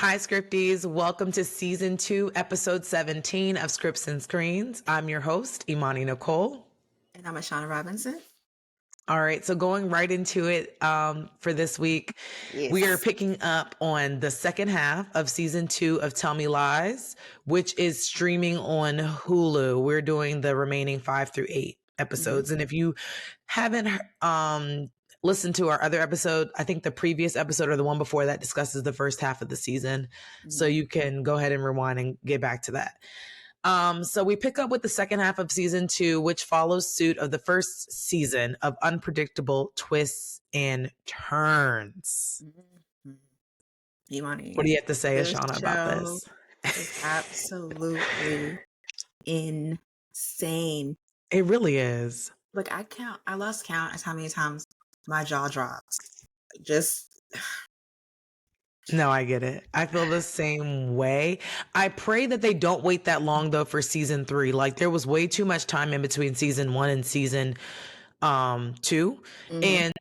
Hi, scripties. Welcome to season 2, episode 17 of Scripts and Screens. I'm your host, Imani Nicole. And I'm Ashana Robinson. All right, so going right into it for this week, we are picking up on the second half of season 2 of Tell Me Lies, which is streaming on Hulu. We're doing the remaining 5 through 8 episodes. And if you haven't listen to our other episode, I think the previous episode or the one before that discusses the first half of the season. So you can go ahead and rewind and get back to that. So we pick up with the second half of season 2, which follows suit of the first season of unpredictable twists and turns. What do you have to say, Ashana, about this? It's absolutely insane. It really is. Like I lost count as how many times my jaw drops. No, I get it. I feel the same way. I pray that they don't wait that long though for season 3. Like there was way too much time in between season 1 and season 2. And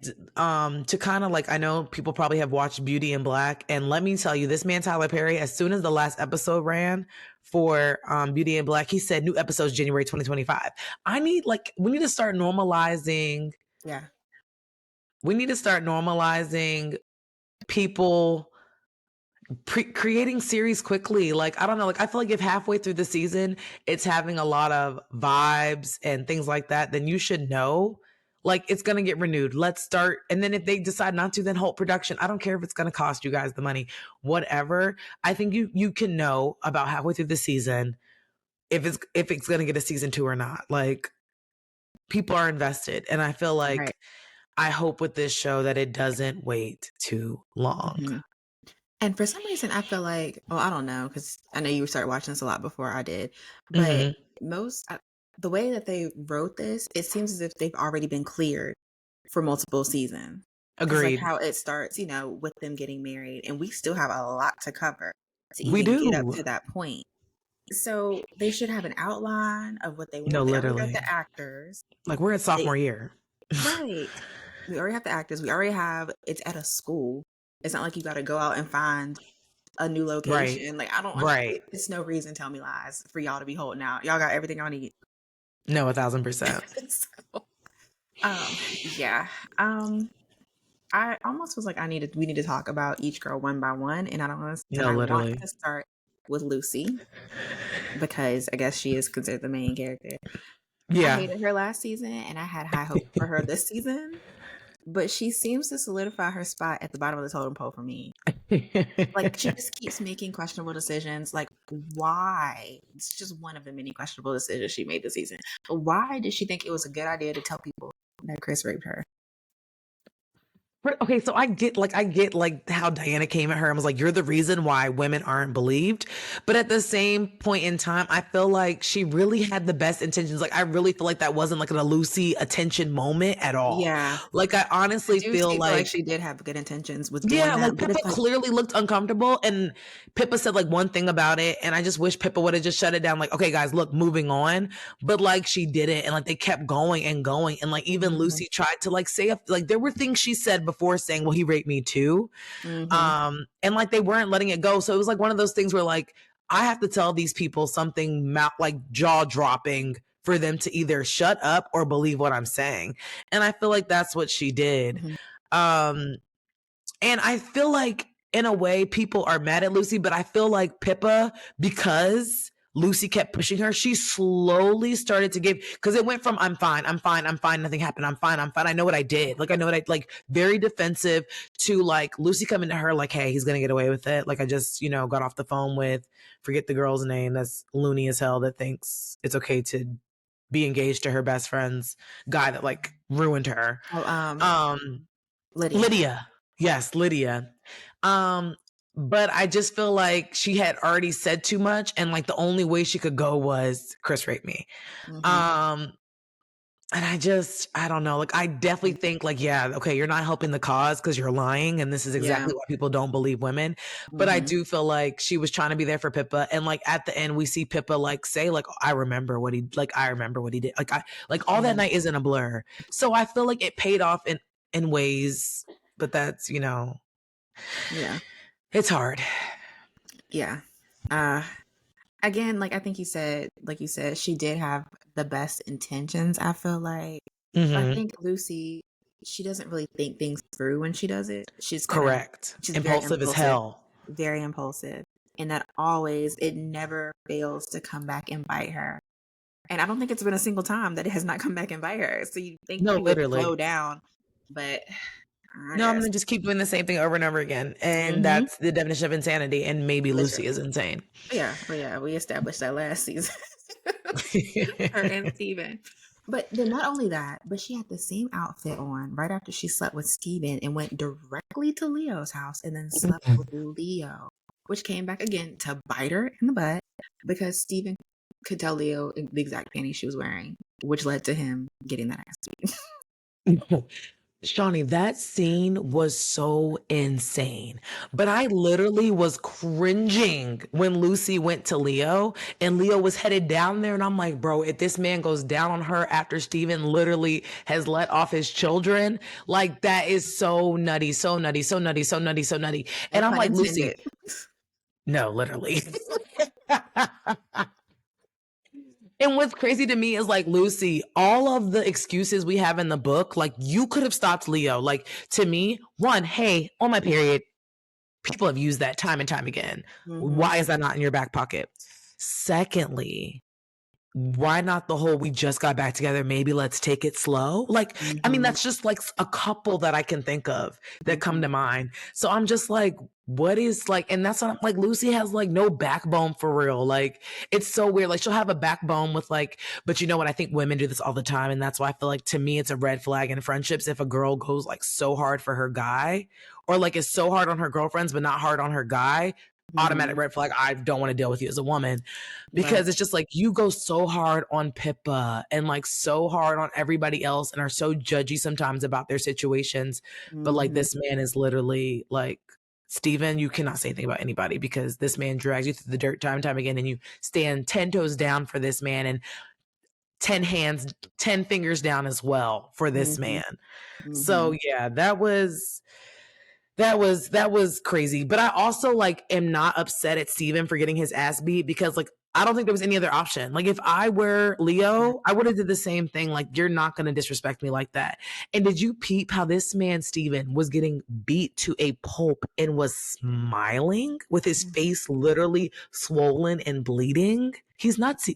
to kind of like, I know people probably have watched Beauty in Black, and let me tell you, this man Tyler Perry, as soon as the last episode ran for Beauty in Black, he said new episodes January 2025. We need to start normalizing. Yeah. We need to start normalizing people creating series quickly. Like, I don't know, like I feel like if halfway through the season it's having a lot of vibes and things like that, then you should know like it's going to get renewed. Let's start. And then if they decide not to, then halt production. I don't care if it's going to cost you guys the money, whatever. I think you can know about halfway through the season if it's going to get a season 2 or not. Like people are invested, and I feel like I hope with this show that it doesn't wait too long. And for some reason, I feel like, I don't know, because I know you started watching this a lot before I did, but the way that they wrote this, it seems as if they've already been cleared for multiple seasons. Agreed. Like how it starts, with them getting married, and we still have a lot to cover to We even do. get up to that point. So they should have an outline of what they want. No, They literally. already got the actors. Like we're in sophomore year. Right. We already have the actors. We already have, it's at a school. It's not like you got to go out and find a new location. Right. Like, I don't, it's no reason Tell Me Lies for y'all to be holding out. Y'all got everything y'all need. No, 1,000%. Yeah. I almost was like, we need to talk about each girl one by one. And I don't want to, want to start with Lucy because I guess she is considered the main character. Yeah. I hated her last season and I had high hopes for her this season. But she seems to solidify her spot at the bottom of the totem pole for me. Like, she just keeps making questionable decisions. Like, why? It's just one of the many questionable decisions she made this season. But why did she think it was a good idea to tell people that Chris raped her? Okay, so I get how Diana came at her and was like, you're the reason why women aren't believed. But at the same point in time, I feel like she really had the best intentions. Like, I really feel like that wasn't like a Lucy attention moment at all. Yeah. Like, I honestly feel like she did have good intentions with doing that. Like Pippa clearly looked uncomfortable, and Pippa said like one thing about it, and I just wish Pippa would have just shut it down. Like, okay, guys, look, moving on. But like she didn't, and like they kept going and going, and like even Lucy tried to like say like there were things she said before saying, well, he raped me too, and like they weren't letting it go. So it was like one of those things where like I have to tell these people something like jaw dropping for them to either shut up or believe what I'm saying, and I feel like that's what she did. And I feel like in a way people are mad at Lucy, but I feel like Pippa, because Lucy kept pushing her, she slowly started to give, because it went from I'm fine, nothing happened, I'm fine, I know what I did. Like, I know what I, like, very defensive, to like Lucy coming to her like, hey, he's gonna get away with it. Like, I just, got off the phone with, forget the girl's name, that's loony as hell, that thinks it's okay to be engaged to her best friend's guy that like ruined her. Lydia. Yes, Lydia. But I just feel like she had already said too much, and like the only way she could go was Chris raped me. And I don't know. Like, I definitely think like, yeah, okay, you're not helping the cause because you're lying, and this is exactly why people don't believe women. But I do feel like she was trying to be there for Pippa, and like at the end we see Pippa like say like, I remember what he did. Like all that night isn't a blur. So I feel like it paid off in ways, but that's, yeah, it's hard. Yeah. Again, like I think you said, like you said, she did have the best intentions, I feel like. But I Mm-hmm. think Lucy, she doesn't really think things through when she does it. Correct. She's very Impulsive as impulsive, hell. very impulsive. And that always, it never fails to come back and bite her. And I don't think it's been a single time that it has not come back and bite her. So you think No, she would literally. slow down, but I No, I'm guess. gonna just keep doing the same thing over and over again. And Mm-hmm. that's the definition of insanity. And maybe Lucy is Literally. insane. Oh yeah, we established that last season. Her and Steven. But then not only that, but she had the same outfit on right after she slept with Steven and went directly to Leo's house and then slept with Leo, which came back again to bite her in the butt because Steven could tell Leo the exact panties she was wearing, which led to him getting that ass beat. Shawnee, that scene was so insane. But I literally was cringing when Lucy went to Leo and Leo was headed down there. And I'm like, bro, if this man goes down on her after Steven literally has let off his children, like that is so nutty, so nutty, so nutty, so nutty, so nutty. No And I'm pun like, Lucy, intended. no, literally. And what's crazy to me is like, Lucy, all of the excuses we have in the book, like you could have stopped Leo. Like to me, one, hey, on my period, people have used that time and time again. Mm-hmm. Why is that not in your back pocket? Secondly, why not the whole we just got back together, maybe let's take it slow? Like, I mean, Mm-hmm. that's just like a couple that I can think of that come Mm-hmm. to mind. So I'm just like, what is like, and that's what I'm like, Lucy has like no backbone for real. Like, it's so weird. Like, she'll have a backbone with like, but you know what? I think women do this all the time. And that's why I feel like to me, it's a red flag in friendships if a girl goes like so hard for her guy or like is so hard on her girlfriends, but not hard on her guy. Automatic Mm-hmm. red flag. I don't want to deal with you as a woman Right. because it's just like you go so hard on Pippa and like so hard on everybody else and are so judgy sometimes about their situations. But like Mm-hmm. this man is literally like, Steven, you cannot say anything about anybody because this man drags you through the dirt time and time again and you stand 10 toes down for this man and 10 hands, 10 fingers down as well for this Mm-hmm. man. Mm-hmm. So yeah, that was crazy. But I also like am not upset at Steven for getting his ass beat because like I don't think there was any other option. Like if I were Leo, I would have did the same thing. Like you're not gonna disrespect me like that. And did you peep how this man Steven was getting beat to a pulp and was smiling with his face literally swollen and bleeding? He's nuts.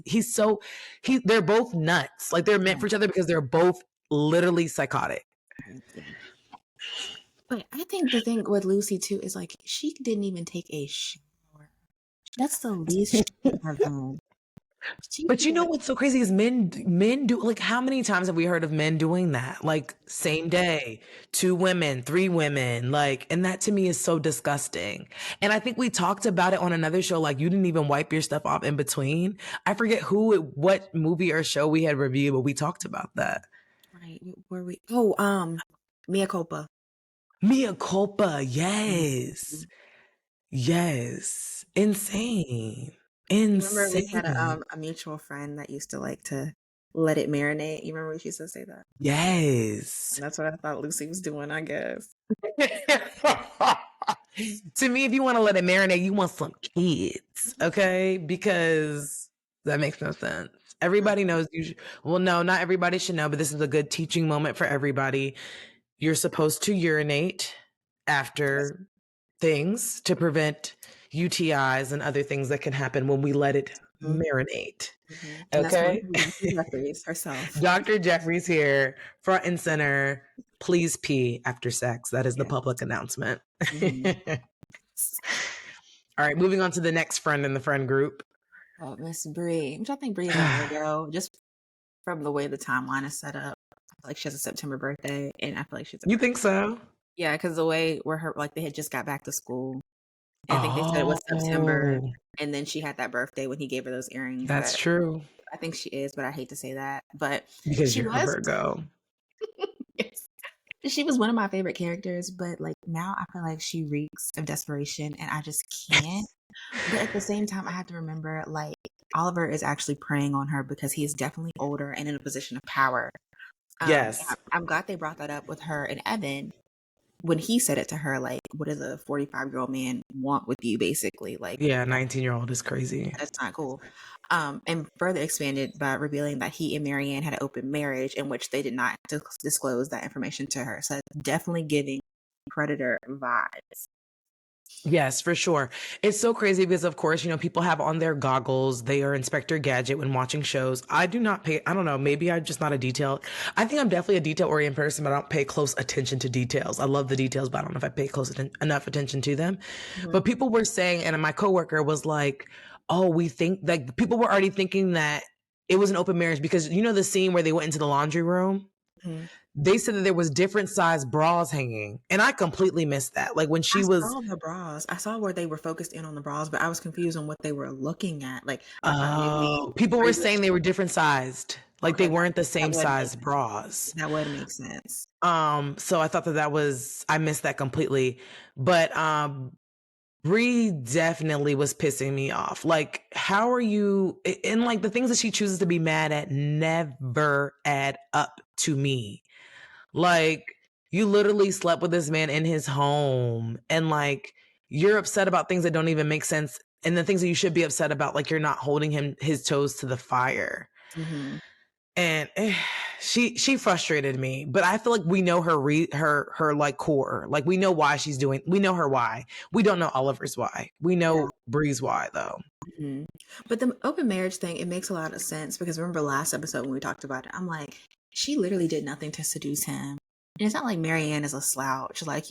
They're both nuts. Like they're meant for each other because they're both literally psychotic. Yeah. But I think the thing with Lucy too is like she didn't even take a shower. That's the least she could have done. She But you know like what's so crazy is men do like how many times have we heard of men doing that? Like same day, 2 women, 3 women, like and that to me is so disgusting. And I think we talked about it on another show like you didn't even wipe your stuff off in between. I forget what movie or show we had reviewed, but we talked about that. right where we oh Mia culpa. Mea culpa, Mhm. yes. Yes. Insane. You remember we had Insane. a mutual friend that used to like to let it marinate. You remember she used to say that? Yes. And that's what I thought Lucy was doing, I guess. To me, if you want to let it marinate, you want some kids, okay? Because that makes no sense. Everybody knows well, no, not everybody should know, but this is a good teaching moment for everybody. You're supposed to urinate Yes. after things to prevent UTIs and other things that can happen when we let it Mhm. marinate. Mhm. And that's coming Okay? from Dr. Jeffries herself. Dr. Jeffries here, front and center. Please pee after sex. That is the Yeah. public announcement. Mhm. All right, moving on to the next friend in the friend group. Oh, Miss Brie, which I think Brie is a Virgo, just from the way the timeline is set up. I feel like she has a September birthday, and I feel like she's a You Virgo. think so? Yeah, because the way where her like they had just got back to school, and I think they said it was September, Oh, and then she had that birthday when he gave her those earrings. that's That true. I think she is, but I hate to say that. But Because she you're a was, Virgo. yes, she was one of my favorite characters. But like now, I feel like she reeks of desperation, and I just can't. But at the same time, I have to remember like Oliver is actually preying on her because he is definitely older and in a position of power. Yes. I'm glad they brought that up with her and Evan when he said it to her, like, what does a 45-year-old man want with you, basically? Like, Yeah, 19-year-old is crazy. that's not cool. And further expanded by revealing that he and Marianne had an open marriage in which they did not disclose that information to her. So that's definitely giving predator vibes. Yes, for sure. It's so crazy because, of course, people have on their goggles. They are Inspector Gadget when watching shows. I do not pay, I don't know, maybe I'm just not a detail. I think I'm definitely a detail-oriented person, but I don't pay close attention to details. I love the details, but I don't know if I pay enough attention to them. Mm-hmm. But people were saying, and my coworker was like, oh, we think, like, people were already thinking that it was an open marriage because, the scene where they went into the laundry room? Mm-hmm. They said that there was different size bras hanging, and I completely missed that. Like when she I was, saw the bras. I saw where they were focused in on the bras, but I was confused on what they were looking at. Like, I thought maybe people were Brie was saying they were different sized, like they okay. weren't the That same would make size bras. that would make sense. So I thought that was, I missed that completely. But Brie definitely was pissing me off. Like, how are you? And like the things that she chooses to be mad at never add up to me. Like, you literally slept with this man in his home, and like you're upset about things that don't even make sense, and the things that you should be upset about, like you're not holding his toes to the fire. Mm-hmm. And she frustrated me, but I feel like we know her like core. Like we know why she's doing. We know her why. We don't know Oliver's why. We know Brie's why though. Mm-hmm. But the open marriage thing, it makes a lot of sense because remember last episode when we talked about it, I'm like, she literally did nothing to seduce him. And it's not like Marianne is a slouch, like,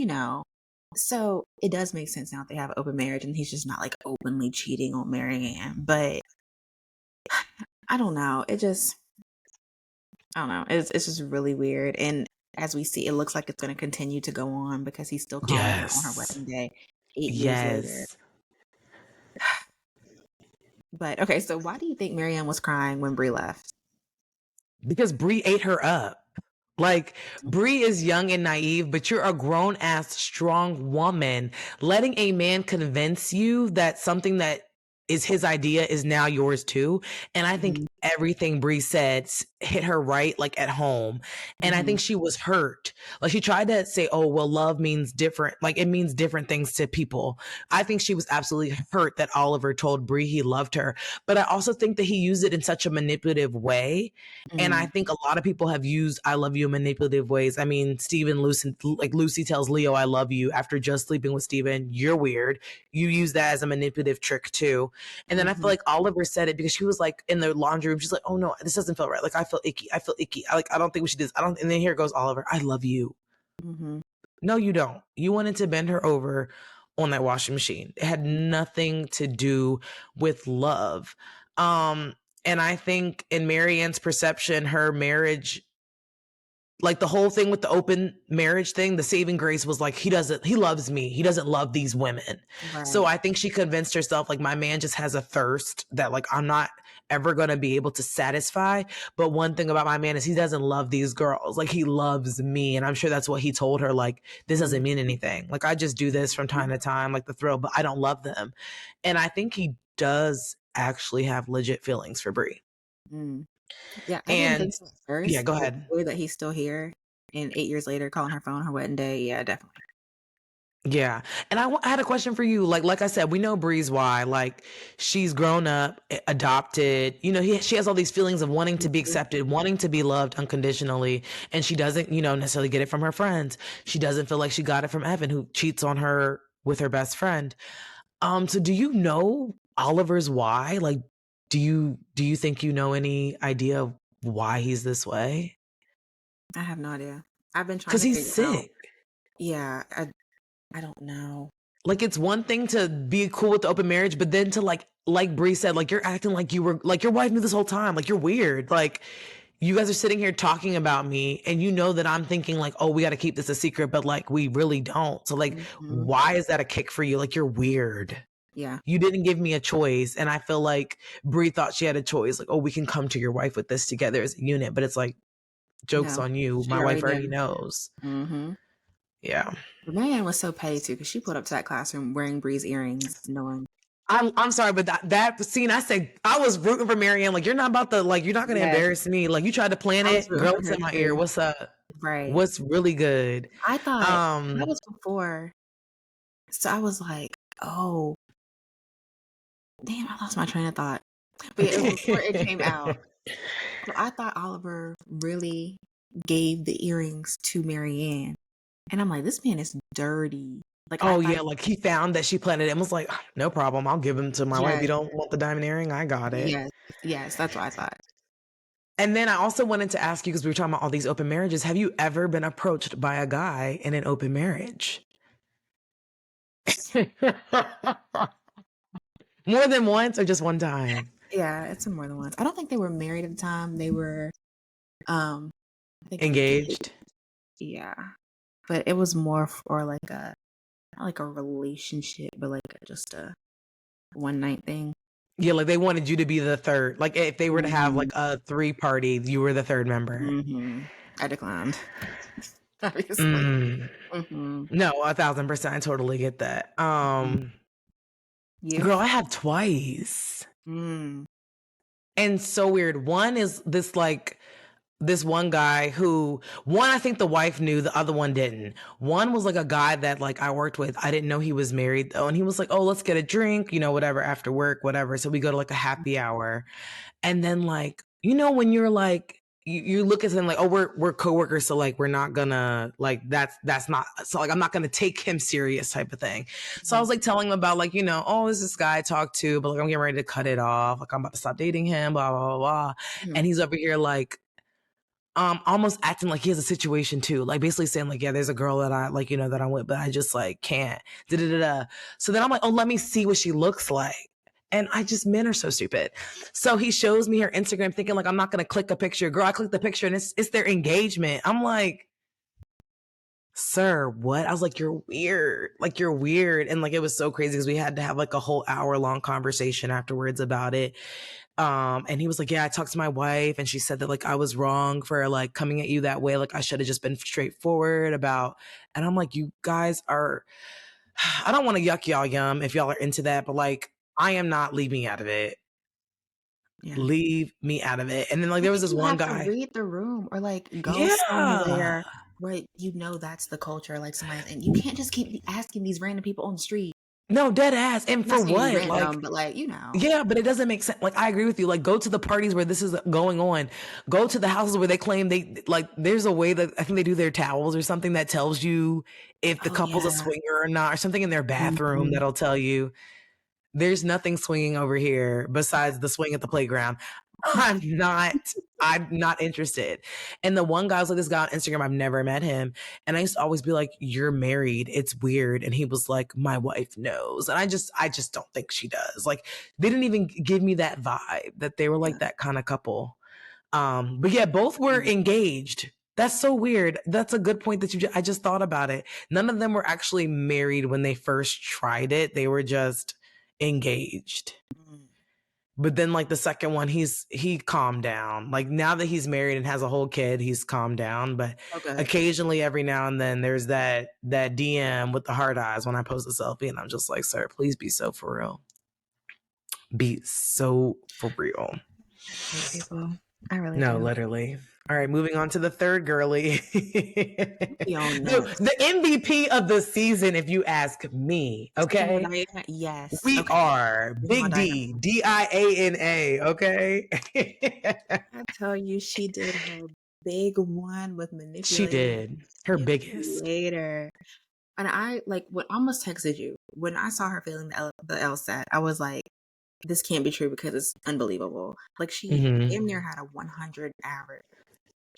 So it does make sense now that they have open marriage and he's just not like openly cheating on Marianne. But I don't know. I don't know. It's just really weird. And as we see, it looks like it's going to continue to go on because he's still calling her on her wedding day 8 years later. But okay, so why do you think Marianne was crying when Brie left? Because Brie ate her up. Like, Brie is young and naive, but you're a grown ass, strong woman. Letting a man convince you that something that is his idea is now yours too. And I think everything Brie said hit her right, like at home. And I think she was hurt. Like she tried to say, oh, well, love means different. Like it means different things to people. I think she was absolutely hurt that Oliver told Brie he loved her. But I also think that he used it in such a manipulative way. And I think a lot of people have used I love you in manipulative ways. I mean, Lucy tells Leo, I love you after just sleeping with Steven. You're weird. You use that as a manipulative trick too. And then I feel like Oliver said it because she was like in the laundry room. She's like, oh no, this doesn't feel right. Like I feel icky. I don't think we should do this. And then here goes Oliver. I love you. No, you don't. You wanted to bend her over on that washing machine. It had nothing to do with love. And I think in Marianne's perception, her marriage, like the whole thing with the open marriage thing, the saving grace was like, he loves me. He doesn't love these women. Right. So I think she convinced herself, like, my man just has a thirst that like, I'm not ever going to be able to satisfy. But one thing about my man is he doesn't love these girls. Like he loves me. And I'm sure that's what he told her. Like, this doesn't mean anything. Like I just do this from time to time, like the thrill, but I don't love them. And I think he does actually have legit feelings for Brie. Yeah, I didn't think so at first. Yeah, go ahead. That he's still here and 8 years later calling her phone her wedding day. Yeah, definitely. Yeah. And I had a question for you. Like I said, we know Brie's why. Like she's grown up, adopted, she has all these feelings of wanting to be accepted, wanting to be loved unconditionally. And she doesn't, necessarily get it from her friends. She doesn't feel like she got it from Evan, who cheats on her with her best friend. So do you know Oliver's why? Like, do you think you know any idea of why he's this way? I have no idea. I've been trying to figure out. Because he's sick. Yeah, I don't know. Like it's one thing to be cool with the open marriage, but then to like Brie said, like you're acting like you were like your wife knew this whole time. Like you're weird. Like you guys are sitting here talking about me and you know that I'm thinking like, oh, we got to keep this a secret, but like we really don't. So like, why is that a kick for you? Like you're weird. Yeah. You didn't give me a choice. And I feel like Brie thought she had a choice. Like, oh, we can come to your wife with this together as a unit. But it's like, joke's on you. My wife already knows. Yeah. The man was so petty too, because she pulled up to that classroom wearing Brie's earrings, knowing. I'm sorry, but that scene, I said I was rooting for Marianne. Like, you're not about to, like, you're not going to embarrass me. Like, you tried to plan it. Girl, what's in my ear? What's up? Right. was really good. I thought that Um, was before. So I was like, oh, damn, I lost my train of thought. But yeah, it was before it came out. So I thought Oliver really gave the earrings to Marianne. And I'm like, this man is dirty. Like I oh thought, yeah, like he found that she planted it and was like, "Ah, no problem, I'll give him to my wife. You yes, don't want the diamond earring? I got it." yes, yes, that's what I thought. And then I also wanted to ask you, because we were talking about all these open marriages, have you ever been approached by a guy in an open marriage? More than once or just one time? Yeah, it's more than once. I don't think they were married at the time. They were, I think engaged. Engaged? Yeah, but it was more for like a not like a relationship, but like just a one night thing. Yeah, like they wanted you to be the third. Like if they were to have Hmm. like a 3 party, you were the third member. Hmm. I declined, obviously. Mm. Hmm. No, 1,000%. I totally get that. You? Girl, I have twice. Mm. And so weird. One is this one guy who, one, I think the wife knew, the other one didn't. One was like a guy that like I worked with. I didn't know he was married though. And he was like, oh, let's get a drink, whatever, after work, whatever. So we go to like a happy hour. And then like, when you're like, you look at them like, oh, we're coworkers, so like we're not gonna like that's not, so like I'm not gonna take him serious type of thing. So I was like telling him about like, oh, this guy I talked to, but like I'm getting ready to cut it off. Like I'm about to stop dating him, blah, blah, blah, blah. Mhm. And he's over here like almost acting like he has a situation too, like basically saying like, yeah, there's a girl that I like, that I'm with, but I just like can't. Da, da, da, da. So then I'm like, oh, let me see what she looks like. And men are so stupid. So he shows me her Instagram thinking like, I'm not going to click a picture. Girl, I click the picture and it's their engagement. I'm like, sir, what? I was like, you're weird. Like, you're weird. And like, it was so crazy because we had to have like a whole hour-long conversation afterwards about it. And he was like, yeah, I talked to my wife and she said that like I was wrong for like coming at you that way. Like I should have just been straightforward about, and I'm like, you guys are, I don't want to yuck y'all yum if y'all are into that, but like, I am not leaving out of it. Yeah. Leave me out of it. And then like, I there was think this you one have to guy. read the room or like go Yeah. somewhere where that's the culture, like somebody, and you can't just keep asking these random people on the street. No, dead ass. And I'm not for saying you what? Like, random, but like, yeah, but it doesn't make sense. Like, I agree with you. Like, go to the parties where this is going on. Go to the houses where they claim they like. There's a way that I think they do their towels or something that tells you if the oh couple's a yeah. swinger or not, or something in their bathroom Mhm. that'll tell you there's nothing swinging over here besides the swing at the playground. I'm not interested. And the one guy was like, this guy on Instagram, I've never met him. And I used to always be like, you're married. It's weird. And he was like, my wife knows. And I just don't think she does. Like, they didn't even give me that vibe that they were Yeah. like that kind of couple. But yeah, both were Mhm. engaged. That's so weird. That's a good point that I just thought about it. None of them were actually married when they first tried it. They were just engaged. Mm. But then like the second one, he calmed down. Like now that he's married and has a whole kid, he's calmed down. But Okay. occasionally every now and then there's that DM with the hard eyes when I post a selfie and I'm just like, sir, please be so for real. Be so for real. I hate people. I really No, do. literally. All right, moving on to the third girly. Be on The next. MVP of the season, if you ask me. Single Okay. Diana? Yes. We Okay. are Single Big Diana. D, Diana. Okay. I tell you, she did her big one with She manipulating did her biggest. later. And I like when I almost texted you when I saw her failing the LSAT. I was like, this can't be true because it's unbelievable. Like she Hmm. damn near had a 100 average,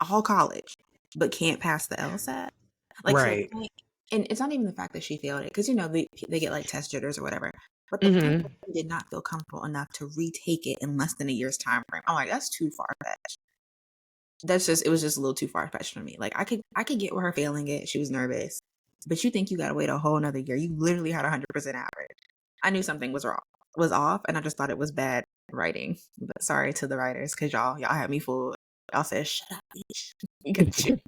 all college, but can't pass the LSAT. Like to the Right. point, and it's not even the fact that she failed it because they get like test jitters or whatever. But the point that Hmm. she did not feel comfortable enough to retake it in less than a year's time frame. I'm like, that's too far fetched. It was just a little too far fetched for me. Like I could get with her failing it. She was nervous, but you think you gotta wait a whole another year? You literally had 100% average. I knew something was off, and I just thought it was bad writing. But sorry to the writers, because y'all had me fooled. Y'all said, "Shut up, bitch." Get you.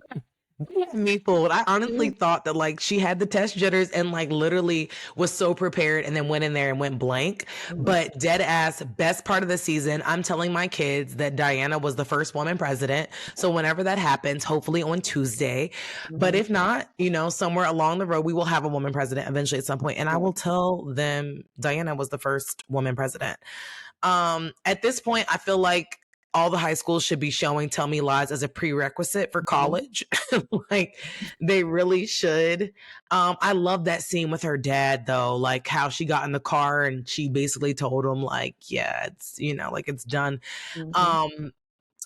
Me fooled. I honestly thought that like she had the test jitters and like literally was so prepared and then went in there and went blank. But dead ass, best part of the season, I'm telling my kids that Diana was the first woman president. So whenever that happens, hopefully on Tuesday. But if not, somewhere along the road, we will have a woman president eventually at some point. And I will tell them Diana was the first woman president. At this point, I feel like all the high schools should be showing Tell Me Lies as a prerequisite for college. Like they really should. I love that scene with her dad though, like how she got in the car and she basically told him like, yeah, it's, like it's done. And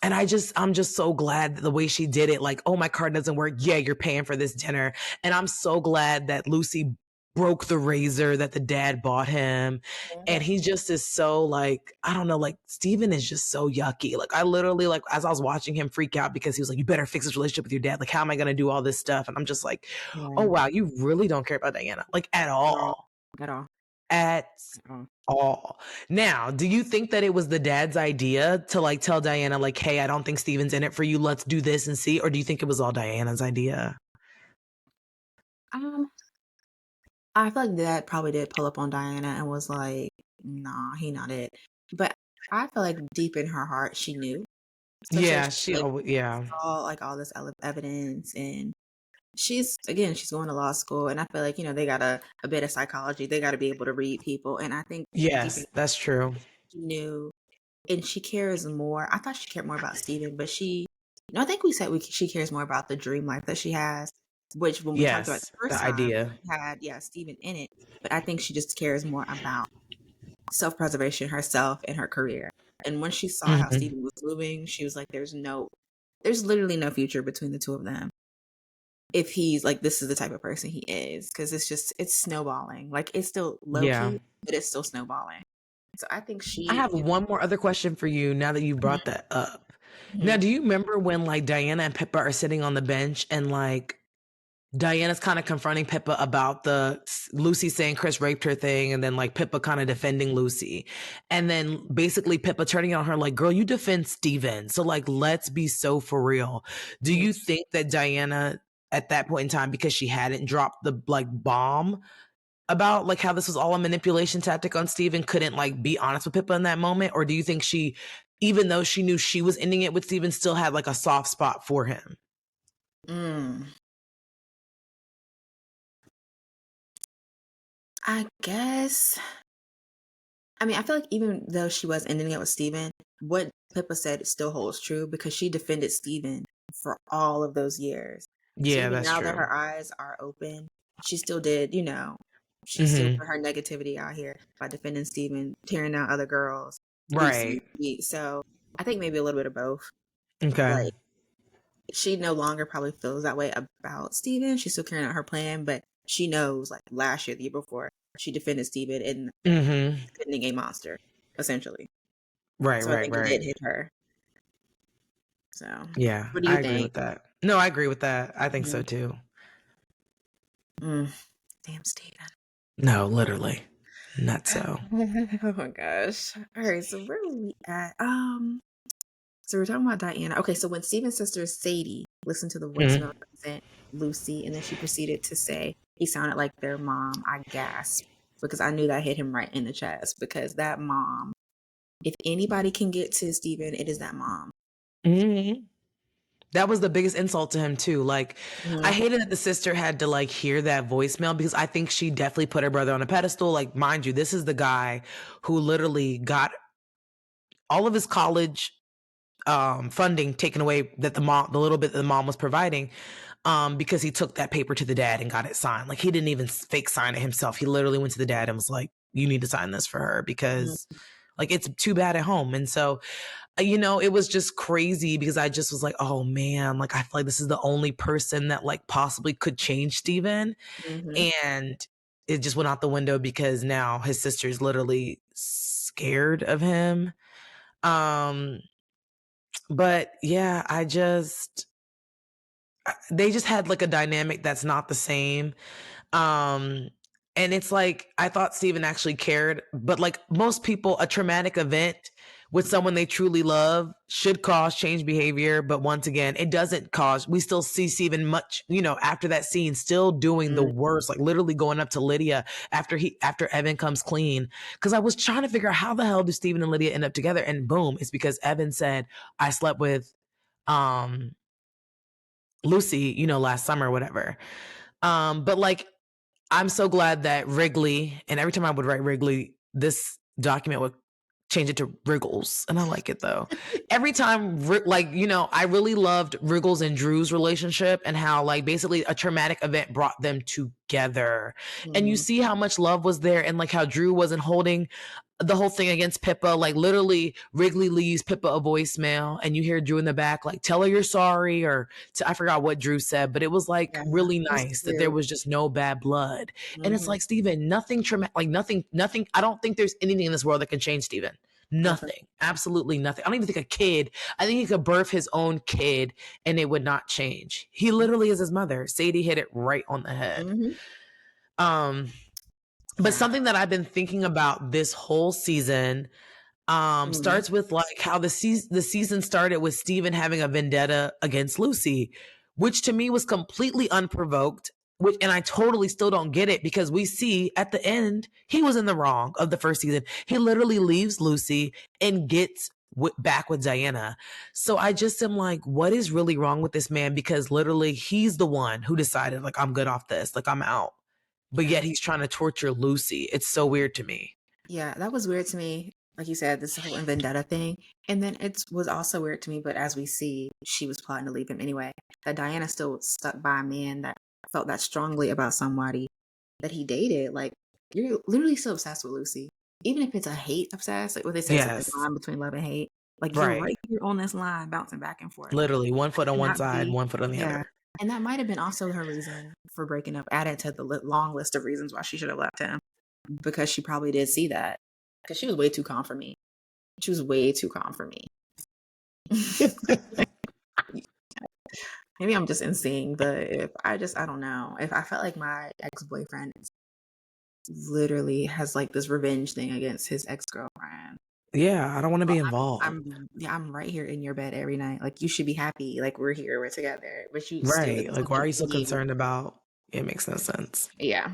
I'm just so glad the way she did it. Like, oh, my card doesn't work. Yeah, you're paying for this dinner. And I'm so glad that Lucy broke the razor that the dad bought him. And he just is so like, I don't know, like Steven is just so yucky. Like I literally, like, as I was watching him freak out because he was like, you better fix this relationship with your dad. Like, how am I going to do all this stuff? And I'm just like, oh, wow, you really don't care about Diana, like at all. At all. At all. Now, do you think that it was the dad's idea to like tell Diana like, hey, I don't think Steven's in it for you, let's do this and see? Or do you think it was all Diana's idea? I feel like Dad probably did pull up on Diana and was like, nah, he not it. But I feel like deep in her heart she knew. Yeah, She saw like all this evidence, and she's going to law school, and I feel like they got a bit of psychology. They got to be able to read people, and I think yes, that's true. She knew, and she cares more. I thought she cared more about Steven, but I think we said she cares more about the dream life that she has. Which when we talked about the first time, idea had Steven in it, but I think she just cares more about self-preservation, herself, and her career. And when she saw how Steven was moving, she was like, there's literally no future between the two of them. If he's like, this is the type of person he is, because it's snowballing. Like it's still low key, but it's still snowballing. So I think I have one more other question for you now that you brought that up. Now, do you remember when like Diana and Pippa are sitting on the bench and like Diana's kind of confronting Pippa about the Lucy saying Chris raped her thing, and then like Pippa kind of defending Lucy, and then basically Pippa turning on her like, girl, you defend Steven, so like let's be so for real. Do you think that Diana at that point in time, because she hadn't dropped the like bomb about like how this was all a manipulation tactic on Steven, couldn't like be honest with Pippa in that moment? Or do you think she, even though she knew she was ending it with Steven, still had like a soft spot for him? I guess. I mean, I feel like even though she was ending it with Steven, what Pippa said still holds true because she defended Steven for all of those years. Yeah, so even that's now true. that her eyes are open, she still did, she still put her negativity out here by defending Steven, tearing down other girls. Right. So I think maybe a little bit of both. Okay. Like, she no longer probably feels that way about Steven. She's still carrying out her plan, but she knows like last year, the year before, she defended Steven and defending a monster, essentially. Right, so I think it did hit her. So yeah, what do you I agree with that. No, I agree with that. I think so too. Damn, Steven. No, literally. Not so. Oh my gosh. All right, so where are we at? So we're talking about Diana. Okay, so when Steven's sister Sadie listened to the voicemail represent Lucy, and then she proceeded to say he sounded like their mom, I gasped because I knew that hit him right in the chest, because that mom, if anybody can get to Steven, it is that mom. That was the biggest insult to him too. Like, I hated that the sister had to like hear that voicemail, because I think she definitely put her brother on a pedestal. Like, mind you, this is the guy who literally got all of his college funding taken away, that the little bit that the mom was providing, because he took that paper to the dad and got it signed. Like, he didn't even fake sign it himself. He literally went to the dad and was like, you need to sign this for her because like it's too bad at home. And so, it was just crazy, because I just was like, oh man, like I feel like this is the only person that like possibly could change Steven. And it just went out the window because now his sister's literally scared of him. But yeah, they just had like a dynamic that's not the same. And it's like, I thought Steven actually cared, but like most people, a traumatic event with someone they truly love should cause change behavior. But once again, it doesn't cause, we still see Steven much, after that scene, still doing the worst, like literally going up to Lydia after Evan comes clean. Cause I was trying to figure out how the hell do Steven and Lydia end up together? And boom, it's because Evan said, I slept with, Lucy, last summer or whatever. But like, I'm so glad that Wrigley, and every time I would write Wrigley, this document would change it to Wriggles. And I like it though. Every time, I really loved Wriggles and Drew's relationship and how like basically a traumatic event brought them together. And you see how much love was there and like how Drew wasn't holding the whole thing against Pippa. Like literally Wrigley leaves Pippa a voicemail and you hear Drew in the back, like, tell her you're sorry, or I forgot what Drew said, but it was like really nice that there was just no bad blood. And it's like, Steven, nothing traumatic, like nothing. I don't think there's anything in this world that can change Steven. Nothing. Absolutely nothing. I don't even think a kid, I think he could birth his own kid and it would not change. He literally is his mother. Sadie hit it right on the head. But something that I've been thinking about this whole season starts with like how the season started with Steven having a vendetta against Lucy, which to me was completely unprovoked. And I totally still don't get it because we see at the end, he was in the wrong of the first season. He literally leaves Lucy and gets back with Diana. So I just am like, what is really wrong with this man? Because literally he's the one who decided like, I'm good off this, like I'm out. But yet he's trying to torture Lucy. It's so weird to me. Yeah, that was weird to me. Like you said, this whole vendetta thing. And then it was also weird to me, but as we see, she was plotting to leave him anyway. That Diana still stuck by a man that felt that strongly about somebody that he dated. Like, you're literally still obsessed with Lucy. Even if it's a hate obsessed, like what they say, it's like the line between love and hate. Like, you're right here on this line, bouncing back and forth. Literally, one foot on one side, one foot on the other. And that might have been also her reason for breaking up, added to the long list of reasons why she should have left him. Because she probably did see that. Because she was way too calm for me. She was way too calm for me. Maybe I'm just insane, but if I don't know. If I felt like my ex-boyfriend literally has like this revenge thing against his ex-girlfriend. Yeah, I don't want to be involved. I'm right here in your bed every night. Like, you should be happy. Like, we're here, we're together. But you right. Like, why are you so concerned about? It makes no sense. Yeah.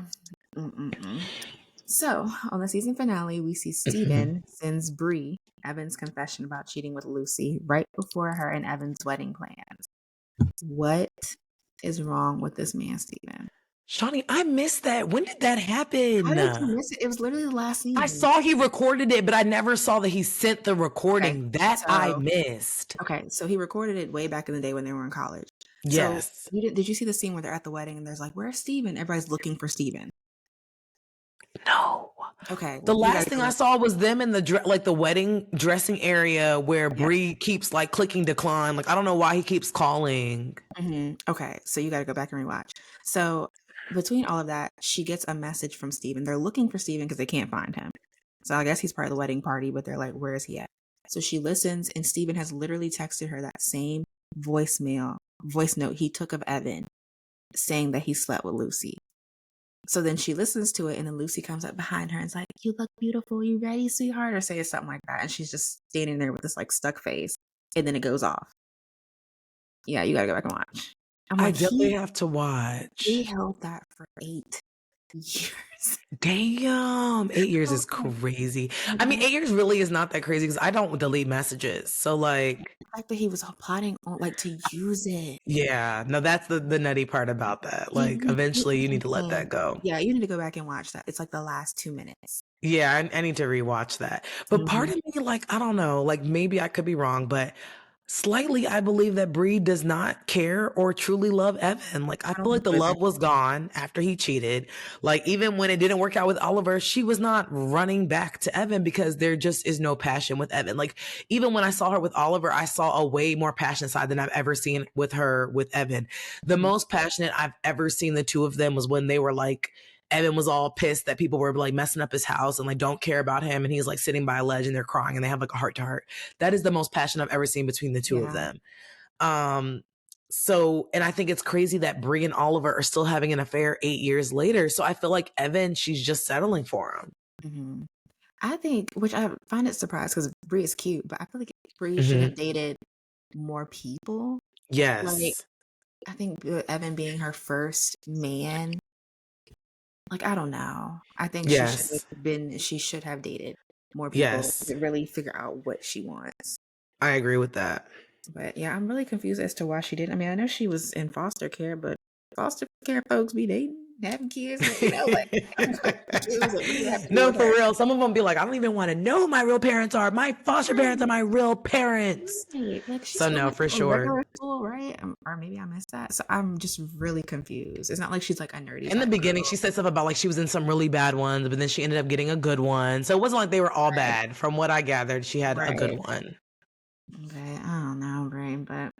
So, on the season finale, we see Steven sends Brie Evan's confession about cheating with Lucy right before her and Evan's wedding plans. What is wrong with this man, Steven? Shawnee, I missed that. When did that happen? How did you miss it? It was literally the last scene. I saw he recorded it, but I never saw that he sent the recording. I missed. Okay, so he recorded it way back in the day when they were in college. Yes. So, did you see the scene where they're at the wedding and there's like, where's Steven? Everybody's looking for Steven. No. Okay. The last thing I saw was them in the wedding dressing area where Brie keeps like clicking decline. Like, I don't know why he keeps calling. Okay. So you got to go back and rewatch. So between all of that, she gets a message from Steven. They're looking for Steven because they can't find him. So I guess he's part of the wedding party, but they're like, where is he at? So she listens, and Steven has literally texted her that same voice note he took of Evan saying that he slept with Lucy. So then she listens to it, and then Lucy comes up behind her and is like, you look beautiful. You ready, sweetheart? Or say something like that. And she's just standing there with this like stuck face. And then it goes off. Yeah, you got to go back and watch. I definitely have to watch. He held that for 8 years. Damn. 8 years is crazy. I mean, 8 years really is not that crazy because I don't delete messages. So like, the fact that he was plotting on like to use it. Yeah, no, that's the nutty part about that. Like, eventually you need to let that go. Yeah, you need to go back and watch that. It's like the last 2 minutes. Yeah, I need to rewatch that. But part of me, like, I don't know, like maybe I could be wrong, but slightly I believe that Brie does not care or truly love Evan. Like, I feel like the love was gone after he cheated. Like, even when it didn't work out with Oliver, she was not running back to Evan because there just is no passion with Evan. Like, even when I saw her with Oliver, I saw a way more passionate side than I've ever seen with her with Evan. The most passionate I've ever seen the two of them was when they were like, Evan was all pissed that people were like messing up his house and like don't care about him. And he's like sitting by a ledge and they're crying and they have like a heart to heart. That is the most passion I've ever seen between the two of them. So, and I think it's crazy that Brie and Oliver are still having an affair 8 years later. So I feel like Evan, she's just settling for him. I think, which I find it surprised because Brie is cute, but I feel like Brie should Hmm. have dated more people. Like, Yes. I think Evan being her first man, like, I don't know. I think Yes. she should have dated more people Yes. to really figure out what she wants. I agree with that. But yeah, I'm really confused as to why she didn't. I mean, I know she was in foster care, but foster care folks be dating, having kids, and like, I'm confused. Like, what does that have to do No, with for her? real. Some of them be like, I don't even want to know who my real parents are. My foster parents are my real parents. Right. Like she So still no, went for to a sure. regular school, right? Or maybe I missed that. So I'm just really confused. It's not like she's like a nerdy In the type beginning, girl. she said stuff about like she was in some really bad ones, but then she ended up getting a good one. So it wasn't like they were all Right. bad. From what I gathered, she had a good Right. one. Okay. I don't know, brain, but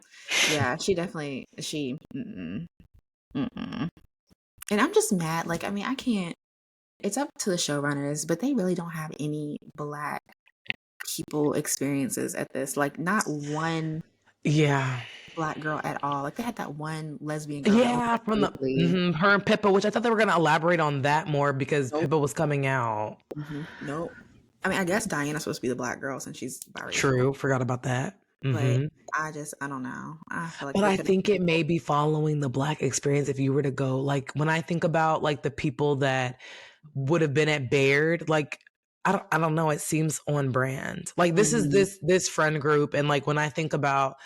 yeah, she definitely mm-mm, mm-mm. And I'm just mad. Like, I mean, I can't. It's up to the showrunners, but they really don't have any black people experiences at this. Like, not one Yeah. black girl at all. Like, they had that one lesbian girl that was Yeah, like from the briefly. her and Pippa, which I thought they were gonna elaborate on that more because Nope. Pippa was coming out. Nope. I mean, I guess Diana's supposed to be the black girl since she's biracial, True, forgot about that. but I don't know. I feel like But they I could have think it may be following the black experience if you were to go like when I think about like the people that would have been at Baird, like I don't know, it seems on brand. Like this is handled. this friend group and like when I think about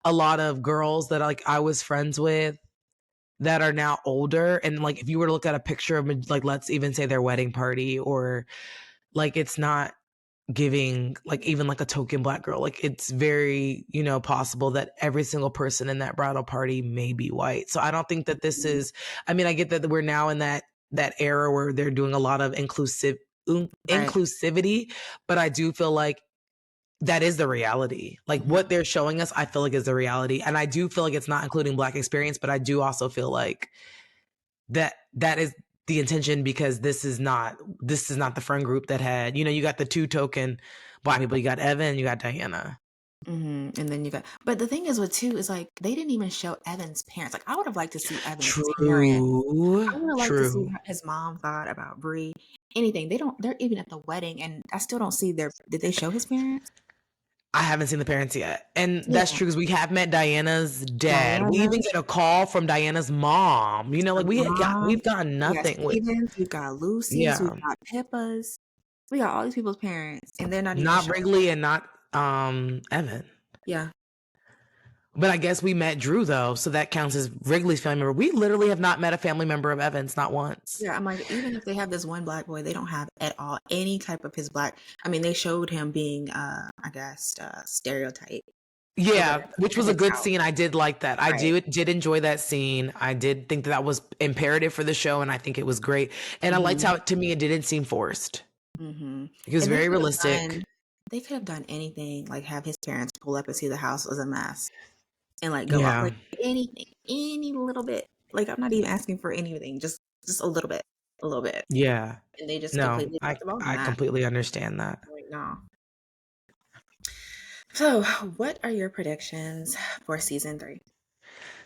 a lot of girls that like I was friends with that are now older and like if you were to look at a picture of like let's even say their wedding party or like it's not giving like even like a token black girl like it's very possible that every single person in that bridal party may be white. So I don't think that this Mhm. is, I mean, I get that we're now in that era where they're doing a lot of Right. inclusivity, but I do feel like that is the reality. Like Mhm. what they're showing us I feel like is the reality, and I do feel like it's not including black experience, but I do also feel like that is the intention because this is not the friend group that had, you got the two token black people. You got Evan, you got Diana. And then you got, but the thing is with two is like they didn't even show Evan's parents. Like I would have liked to see Evan's parents. True. I would have liked to see True. what his mom thought about Brie. Anything. They don't. They're even at the wedding, and I still don't see their. Did they show his parents? I haven't seen the parents yet. And that's Yeah. true because we have met Diana's dad. We even Diana's get a call from Diana's mom. her Like mom. we've gotten We got nothing with. Stevens. We've got Lucy's. We've Yeah. got Pippa's. We got all these people's parents, and they're not even Not showing. Wrigley and not Evan. Yeah. But I guess we met Drew though, so that counts as Wrigley's family member. We literally have not met a family member of Evan's, not once. Yeah, I'm like, even if they have this one black boy, they don't have at all any type of his black. I mean, they showed him being, I guess, stereotype over Yeah, which at was a his good house. scene. I did like that. I Right. did enjoy that scene. I did think that was imperative for the show, and I think it was great. And I liked hmm how, to me, it didn't seem forced. It was And very realistic. they could have done anything, like have his parents pull up and see the house was a mess and like go out, Yeah, like anything, any little bit. Like I'm not even asking for anything, just a little bit, yeah. and they just No, completely I missed the boat on I that. completely understand that. Like no. So, what are your predictions for season 3?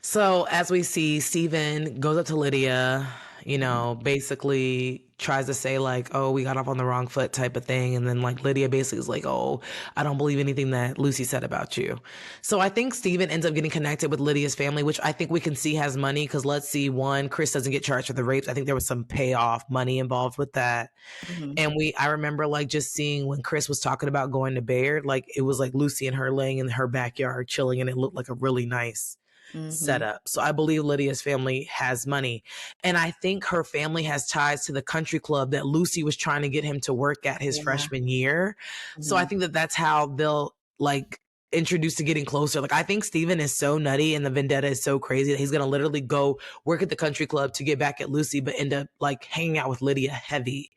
So as we see, Steven goes up to Lydia, Mhm. basically tries to say like, oh, we got off on the wrong foot type of thing. And then like Lydia basically is like, oh, I don't believe anything that Lucy said about you. So I think Steven ends up getting connected with Lydia's family, which I think we can see has money. Cause let's see, one, Chris doesn't get charged for the rapes. I think there was some payoff money involved with that. Mhm. And I remember like just seeing when Chris was talking about going to Baird, like it was like Lucy and her laying in her backyard chilling, and it looked like a really nice Mhm. setup. So I believe Lydia's family has money. And I think her family has ties to the country club that Lucy was trying to get him to work at his Yeah. freshman year. So I Mhm. think that that's how they'll like introduce to getting closer. Like I think Steven is so nutty and the vendetta is so crazy that he's going to literally go work at the country club to get back at Lucy, but end up like hanging out with Lydia heavy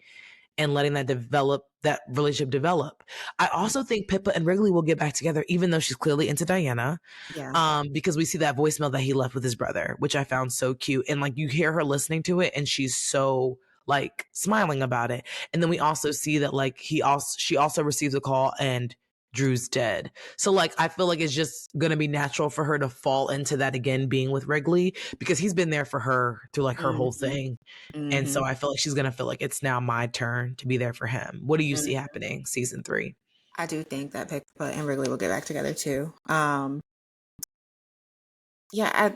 and letting that relationship develop. I also think Pippa and Wrigley will get back together, even though she's clearly into Diana, Yeah. because we see that voicemail that he left with his brother, which I found so cute. And like you hear her listening to it and she's so like smiling about it. And then we also see that like she also receives a call and Drew's dead. So like I feel like it's just gonna be natural for her to fall into that again, being with Wrigley, because he's been there for her through like her whole thing. And so I feel like she's gonna feel like it's now my turn to be there for him. What do you see happening season 3? I do think that Pippa and Wrigley will get back together too. Yeah,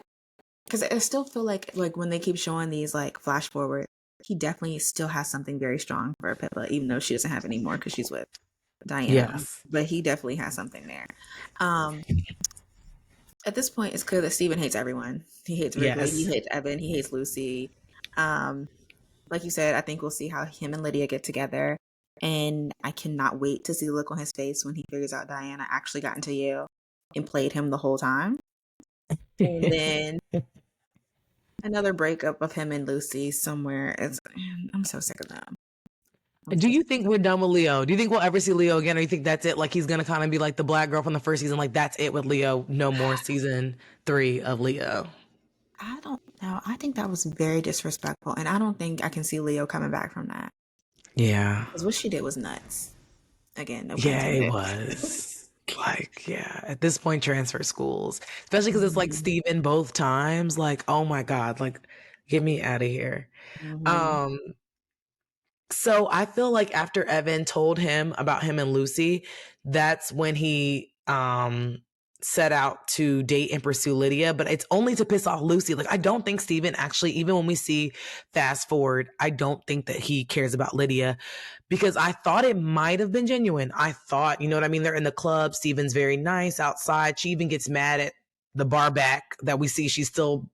because I still feel like when they keep showing these like flash forward, he definitely still has something very strong for Pippa, even though she doesn't have any more because she's with Diana. Yes. But he definitely has something there. At this point, it's clear that Steven hates everyone. He hates Wrigley. He Yes. hates Evan. He hates Lucy. Like you said, I think we'll see how him and Lydia get together. And I cannot wait to see the look on his face when he figures out Diana actually got into Yale and played him the whole time. And then another breakup of him and Lucy somewhere. I'm so sick of them. Do you think we're done with Leo? Do you think we'll ever see Leo again? Or you think that's it? Like he's gonna kind of be like the black girl from the first season, like that's it with Leo. No more season 3 of Leo. I don't know. I think that was very disrespectful, and I don't think I can see Leo coming back from that. Yeah. Because what she did was nuts. Again, no pun Yeah, it intended. was. Like, yeah. At this point, transfer schools. Especially because it's like Steven both times. Like, oh my God, like, get me out of here. Um, so I feel like after Evan told him about him and Lucy, that's when he set out to date and pursue Lydia, but it's only to piss off Lucy. Like I don't think Steven actually, even when we see fast forward, I don't think that he cares about Lydia, because I thought it might have been genuine. I thought, you know what I mean? They're in the club. Steven's very nice outside. She even gets mad at the bar back that we see she's still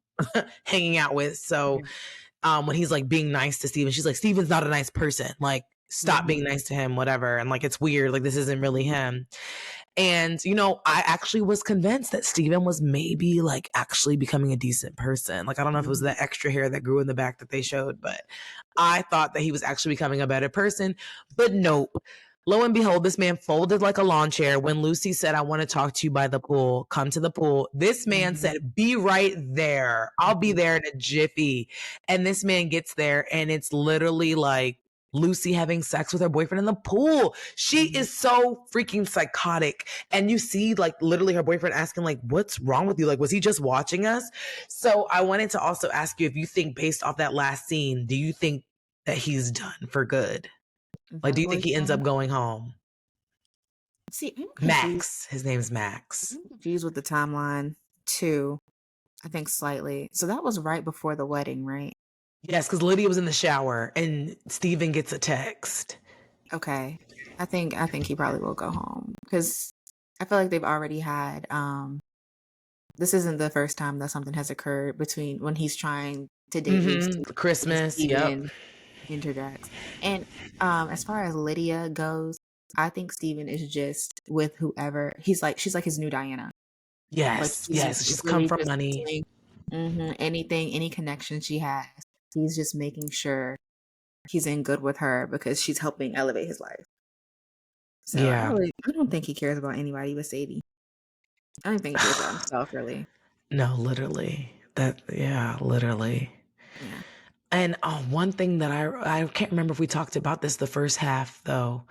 hanging out with. So when he's like being nice to Steven, she's like, Steven's not a nice person. Like, stop being nice to him, whatever. And like, it's weird. Like, this isn't really him. And, you know, I actually was convinced that Steven was maybe like actually becoming a decent person. Like, I don't know if it was that extra hair that grew in the back that they showed, but I thought that he was actually becoming a better person. But nope. Lo and behold, this man folded like a lawn chair when Lucy said, I want to talk to you by the pool. Come to the pool. This man said, be right there. I'll be there in a jiffy. And this man gets there and it's literally like Lucy having sex with her boyfriend in the pool. She is so freaking psychotic. And you see like literally her boyfriend asking like, what's wrong with you? Like, was he just watching us? So I wanted to also ask you if you think based off that last scene, do you think that he's done for good? Like, do you think he ends up going home? See, I'm confused. Max. His name's Max. I'm confused with the timeline too. I think slightly. So that was right before the wedding, right? Yes, because Lydia was in the shower and Steven gets a text. Okay. I think he probably will go home because I feel like they've already had this isn't the first time that something has occurred between when he's trying to date Lucy, Christmas, Steven interjects. And as far as Lydia goes, I think Steven is just with whoever she's like his new Diana. Yes, like yes, she's come from money. Anything, any connection she has, he's just making sure he's in good with her because she's helping elevate his life. So Yeah. I don't think he cares about anybody but Sadie. I don't think he cares about himself really. No, literally. Literally. Yeah. And one thing that I can't remember if we talked about this the first half though.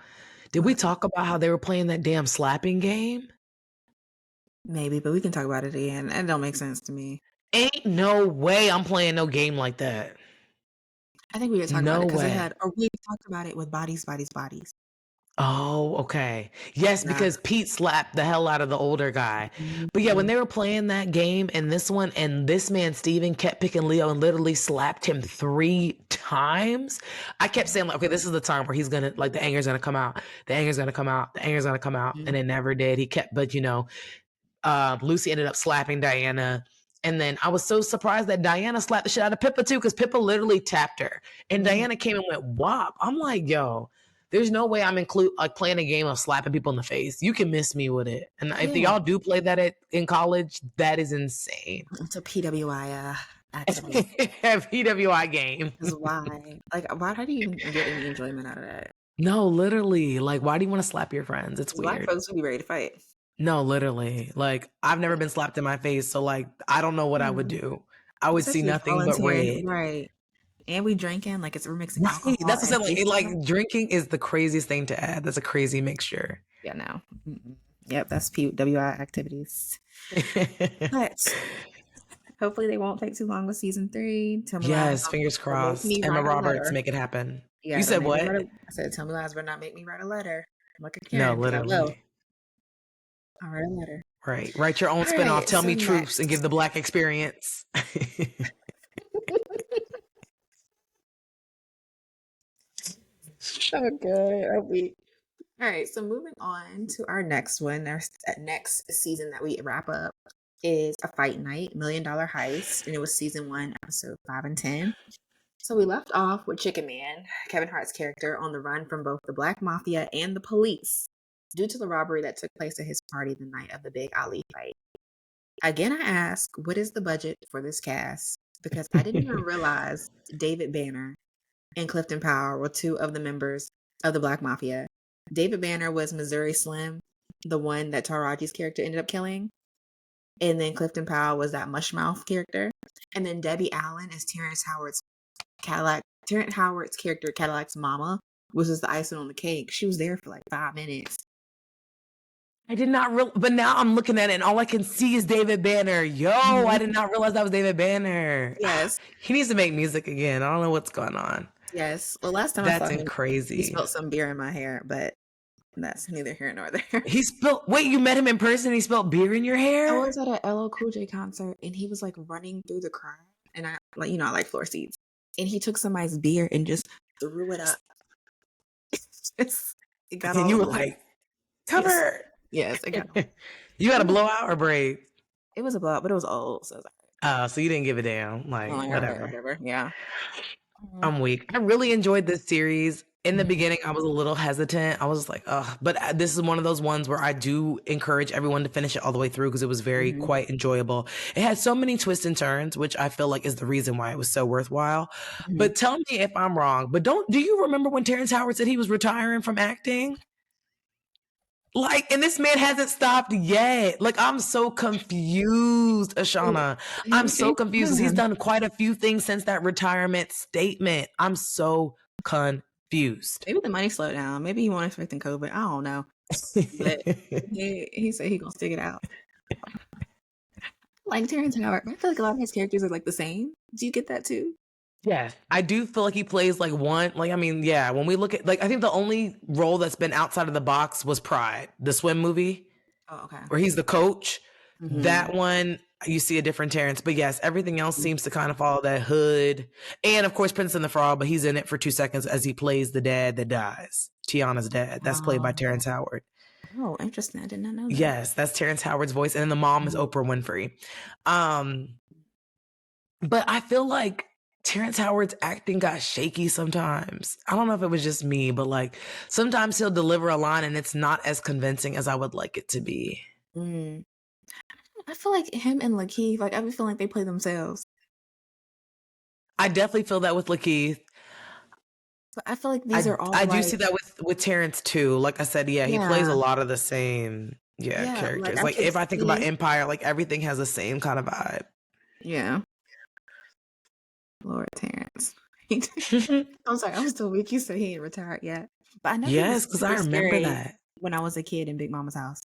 Did we talk about how they were playing that damn slapping game? Maybe, but we can talk about it again. It don't make sense to me. Ain't no way I'm playing no game like that. I think we could talk about it because we talked about it with bodies. Oh, okay. Yes, because Pete slapped the hell out of the older guy. But yeah, when they were playing that game and this one, and this man, Steven, kept picking Leo and literally slapped him 3 times, I kept saying, like, okay, this is the time where he's going to, like, the anger's going to come out. The anger's going to come out. The anger's going to come out. And it never did. He kept, but, you know, Lucy ended up slapping Diana. And then I was so surprised that Diana slapped the shit out of Pippa, too, because Pippa literally tapped her. And Diana came and went, wop. I'm like, yo. There's no way I'm playing a game of slapping people in the face. You can miss me with it. And if y'all do play that in college, that is insane. It's a PWI activity. PWI game. Why? Like, why do you even get any enjoyment out of that? No, literally. Like, why do you want to slap your friends? It's weird. Black folks would be ready to fight. No, literally. Like, I've never been slapped in my face, so like, I don't know what I would do. I would see nothing but red. Right. And we drinking, like we're mixing Right. alcohol That's what and I'm saying. Like, queso. drinking is the craziest thing to add. That's a crazy mixture. Yeah, no. Mm-mm. Yep, that's PWI activities. But hopefully they won't take too long with season 3. Tell me lies. Yes, fingers Don't make crossed. me Emma write a Roberts, letter. make it happen. You Yeah, don't said make me what? write a. I said, tell me lies, but not make me write a letter. I'm like a No, Karen because I will. literally. I'll write a letter. Right. Write your own All spinoff. right, Tell so me truths and give next. the Black experience. Okay, are we? All right, so moving on to our next one, our next season that we wrap up is A Fight Night, Dollar Heist, and it was season 1, episode 5 and 10. So we left off with Chicken Man, Kevin Hart's character, on the run from both the Black Mafia and the police due to the robbery that took place at his party the night of the Big Ali fight. Again, I ask, what is the budget for this cast? Because I didn't even realize David Banner and Clifton Powell were 2 of the members of the Black Mafia. David Banner was Missouri Slim, the one that Taraji's character ended up killing. And then Clifton Powell was that Mushmouth character. And then Debbie Allen is Terrence Howard's character, Cadillac's mama, which is the icing on the cake. She was there for like 5 minutes. I did not but now I'm looking at it and all I can see is David Banner. Yo, I did not realize that was David Banner. Yes. He needs to make music again. I don't know what's going on. Yes. Well, last time I That's saw him, crazy. he spilled some beer in my hair, but that's neither here nor there. Wait, you met him in person? He spilled beer in your hair? I was at a LL Cool J concert and he was like running through the crowd, and I like floor seats, and he took somebody's beer and just threw it up. It got And all you were over. like, cover. Yes, it got. You got a blowout or braid? It was a blowout, but it was old, so. So you didn't give a damn. Like, whatever. Yeah. I'm weak. I really enjoyed this series. In the beginning, I was a little hesitant. I was like, ugh. But this is one of those ones where I do encourage everyone to finish it all the way through because it was quite enjoyable. It had so many twists and turns, which I feel like is the reason why it was so worthwhile. But tell me if I'm wrong. But do you remember when Terrence Howard said he was retiring from acting? Like, and this man hasn't stopped yet. Like, I'm so confused, Ashana. I'm so confused because he's done quite a few things since that retirement statement. I'm so confused. Maybe the money slowed down. Maybe he wasn't expecting COVID. I don't know. But he said he gonna stick it out. Like Terrence Howard, I feel like a lot of his characters are like the same. Do you get that too? Yeah, I do feel like he plays like one. Like, I mean, yeah. When we look at, like, I think the only role that's been outside of the box was Pride, the swim movie. Oh, okay. Where he's the coach. That one, you see a different Terrence. But yes, everything else seems to kind of follow that hood. And of course, Prince and the Frog, but he's in it for 2 seconds as he plays the dad that dies. Tiana's dad. That's played by Terrence Howard. Oh, interesting. I did not know that. Yes, that's Terrence Howard's voice. And then the mom is Oprah Winfrey. But I feel like Terrence Howard's acting got shaky sometimes. I don't know if it was just me, but like sometimes he'll deliver a line and it's not as convincing as I would like it to be. I feel like him and Lakeith, like I feel like they play themselves. I definitely feel that with Lakeith. But I feel like these are all. I do see that with Terrence too. Like I said, he plays a lot of the same characters. Like if I think about Empire, like everything has the same kind of vibe. Yeah. Lord Terrence. I'm sorry, I'm still weak. You said he ain't retired yet. But I know because I remember that. When I was a kid in Big Mama's house.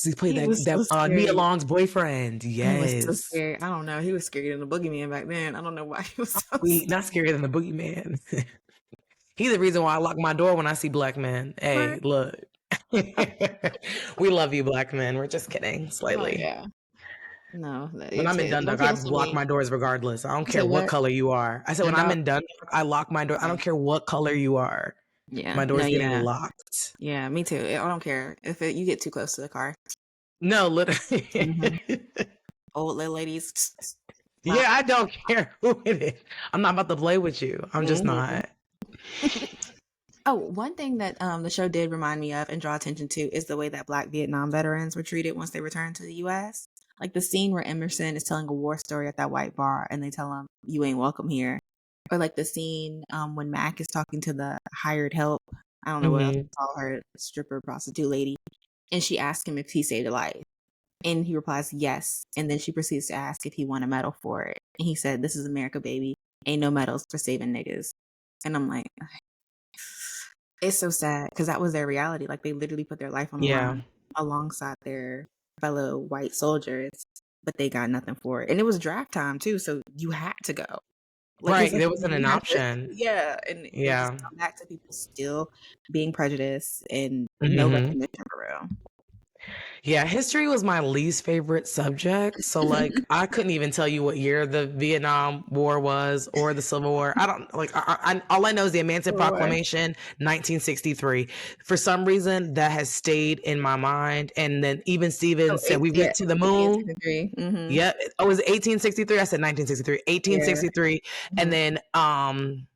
He played that Nia Long's boyfriend. Yes. He was so scary. I don't know. He was scarier than the boogeyman back then. I don't know why he was so not scarier than the boogeyman. He's the reason why I lock my door when I see black men. Hey, look. We love you, black men. We're just kidding. Slightly. Oh, yeah. No. When I'm in Dundalk, I lock my doors regardless. I don't care what color you are. I said when I'm in Dundalk, I lock my door. I don't care what color you are. Yeah. My door's getting locked. Yeah, me too. I don't care if you get too close to the car. No, literally. Old little ladies. Yeah, I don't care who it is. I'm not about to play with you. I'm just not. Oh, one thing that the show did remind me of and draw attention to is the way that Black Vietnam veterans were treated once they returned to the U.S. Like the scene where Emerson is telling a war story at that white bar and they tell him, you ain't welcome here. Or like the scene when Mac is talking to the hired help. I don't know what else to call her, stripper, prostitute lady. And she asked him if he saved a life. And he replies, yes. And then she proceeds to ask if he won a medal for it. And he said, this is America, baby. Ain't no medals for saving niggas. And I'm like, it's so sad because that was their reality. Like they literally put their life on the Yeah. line alongside their fellow white soldiers, but they got nothing for it. And it was draft time too, so you had to go. Like Right. it's like There wasn't an you had to, option. yeah. And it just Yeah. come back to people still being prejudiced and no Mm-hmm. recognition for real. Yeah, history was my least favorite subject. So like I couldn't even tell you what year the Vietnam War was or the Civil War. I don't like all I know is the Emancipation Proclamation 1963. For some reason that has stayed in my mind, and then even Oh, Stevens said we went to the moon. 1863. Mm-hmm. Yep. Oh, was it 1863? I said 1963. 1863. Yeah. And then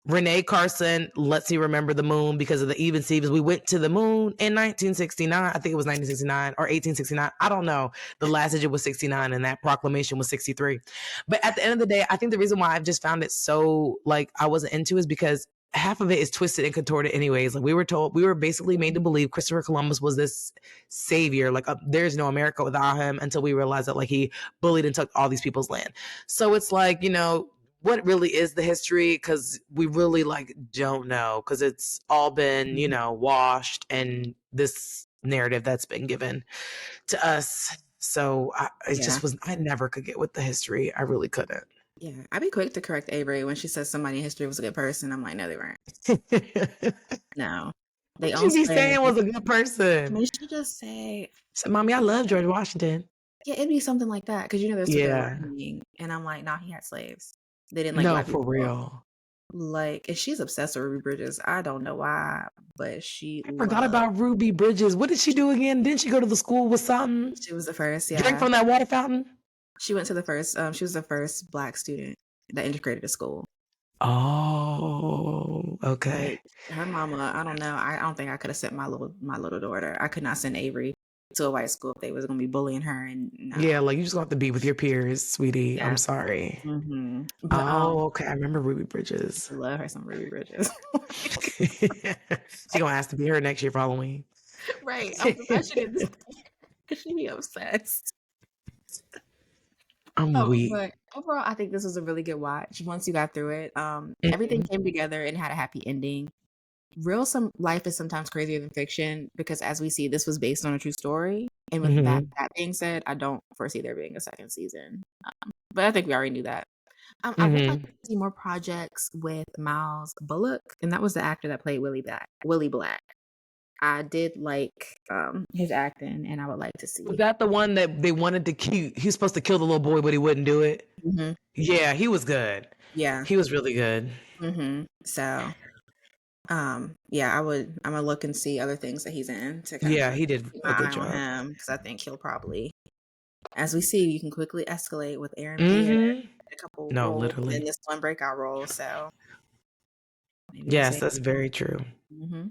Renee Carson lets me remember the moon because of the even Stevens. We went to the moon in 1969. I think it was 1969 or 1869. I don't know. The last digit was 69 and that proclamation was 63. But at the end of the day, I think the reason why I've just found it so like I wasn't into is because half of it is twisted and contorted anyways. Like we were basically made to believe Christopher Columbus was this savior. Like there's no America without him until we realized that like he bullied and took all these people's land. So it's like, what really is the history, because we really like don't know, because it's all been washed and this narrative that's been given to us. So I never could get with the history. I really couldn't. Yeah, I'd be quick to correct Avery when she says somebody in history was a good person. I'm like, no, they weren't. No, they What all you be say. saying was a good I person? mean, she just say, So, Mommy, I love George Washington. yeah, it'd be something like that because there's two that Yeah. lying, and I'm like, nah, he had slaves. They didn't like No, black for people. real. Like, and she's obsessed with Ruby Bridges. I don't know why, but she I forgot about Ruby Bridges. What did she do again? Didn't she go to the school with something? She was the first, Drink yeah. from that water fountain? She went to the first. She was the first Black student that integrated to school. Oh, okay. Like her mama, I don't know. I don't think I could have sent my little daughter. I could not send Avery to a white school if they was gonna be bullying her. And no. Yeah, like you just have to be with your peers, sweetie. Yeah. I'm sorry. Mm-hmm. But Okay. I remember Ruby Bridges. I love her some Ruby Bridges. She gonna ask to be her next year for Halloween. Right. I'm surprised she didn't because she be obsessed. I'm weak. But overall, I think this was a really good watch. Once you got through it, everything came together and had a happy ending. Some life is sometimes crazier than fiction because, as we see, this was based on a true story. And with that being said, I don't foresee there being a second season. But I think we already knew that. I would like to see more projects with Miles Bullock, and that was the actor that played Willie Black. I did like his acting, and I would like to see. Was that the one that they wanted to kill? He was supposed to kill the little boy, but he wouldn't do it. Mm-hmm. Yeah, he was good. Yeah, he was really good. Mm-hmm. So, yeah, I'm gonna look and see other things that he's in to kind of he did keep a my good eye job on him because I think he'll probably, as we see, you can quickly escalate with Aaron Pierre, a couple roles, literally. and this one breakout role. So, yes, that's very true. Mm-hmm.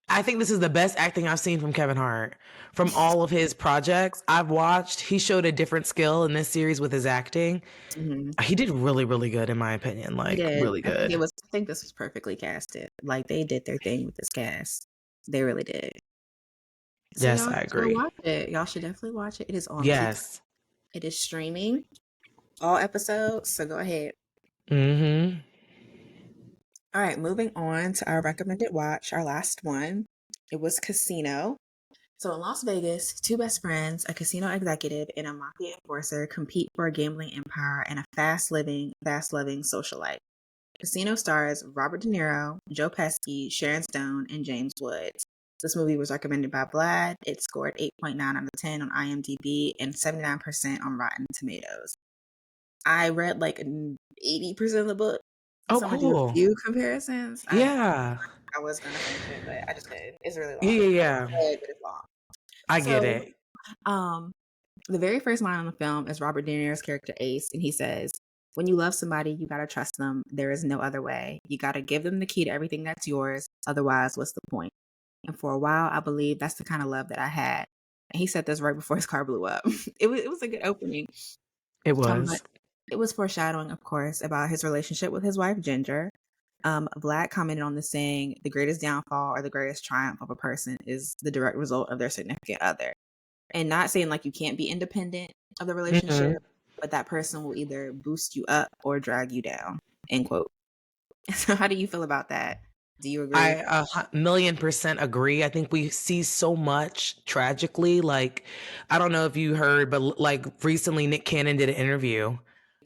I think this is the best acting I've seen from Kevin Hart. From all of his projects I've watched, he showed a different skill in this series with his acting. Mm-hmm. He did really, really good in my opinion. Like really good. I think this was perfectly casted. Like they did their thing with this cast. They really did. So yes, I agree. Watch it. Y'all should definitely watch it. It is on Yes. Peacock. It is streaming all episodes. So go ahead. Mm-hmm. All right, moving on to our recommended watch, our last one. It was Casino. So in Las Vegas, two best friends, a casino executive and a mafia enforcer, compete for a gambling empire and a fast-living socialite. Casino stars Robert De Niro, Joe Pesci, Sharon Stone, and James Woods. This movie was recommended by Vlad. It scored 8.9 out of 10 on IMDb and 79% on Rotten Tomatoes. I read like 80% of the book. Oh, so cool. I'm gonna do a few comparisons. Yeah. I was gonna finish it, but I just couldn't. It's really long. Yeah. It's long. I get it. The very first line on the film is Robert De Niro's character Ace, and he says, "When you love somebody, you gotta trust them. There is no other way. You gotta give them the key to everything that's yours. Otherwise, what's the point?" And for a while, I believe that's the kind of love that I had. And he said this right before his car blew up. It was a good opening. It was. It was foreshadowing, of course, about his relationship with his wife Ginger. Vlad commented on this saying, "The greatest downfall or the greatest triumph of a person is the direct result of their significant other." And not saying like you can't be independent of the relationship, but that person will either boost you up or drag you down. End quote. So how do you feel about that? Do you agree? I 1,000,000% agree. I think we see so much tragically. Like, I don't know if you heard, but like recently, Nick Cannon did an interview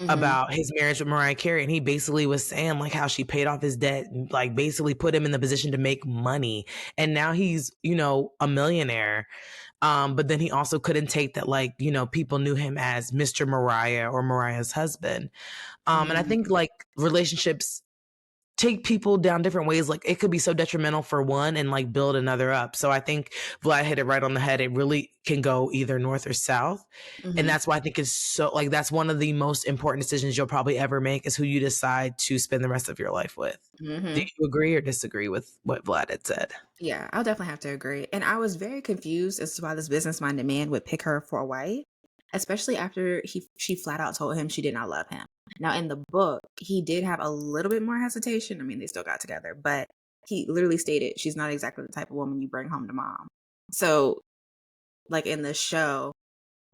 Mhm. about his marriage with Mariah Carey, and he basically was saying like how she paid off his debt, and like basically put him in the position to make money, and now he's a millionaire. But then he also couldn't take that like people knew him as Mr. Mariah or Mariah's husband. And I Mhm. think like relationships take people down different ways. Like it could be so detrimental for one and like build another up. So I think Vlad hit it right on the head. It really can go either north or south. And Mhm. that's why I think it's so like that's one of the most important decisions you'll probably ever make is who you decide to spend the rest of your life with. Do Mhm. you agree or disagree with what Vlad had said? Yeah, I'll definitely have to agree. And I was very confused as to why this business-minded man would pick her for a wife, especially after she flat out told him she did not love him. Now in the book, he did have a little bit more hesitation. I mean, they still got together, but he literally stated she's not exactly the type of woman you bring home to mom. So, like in the show,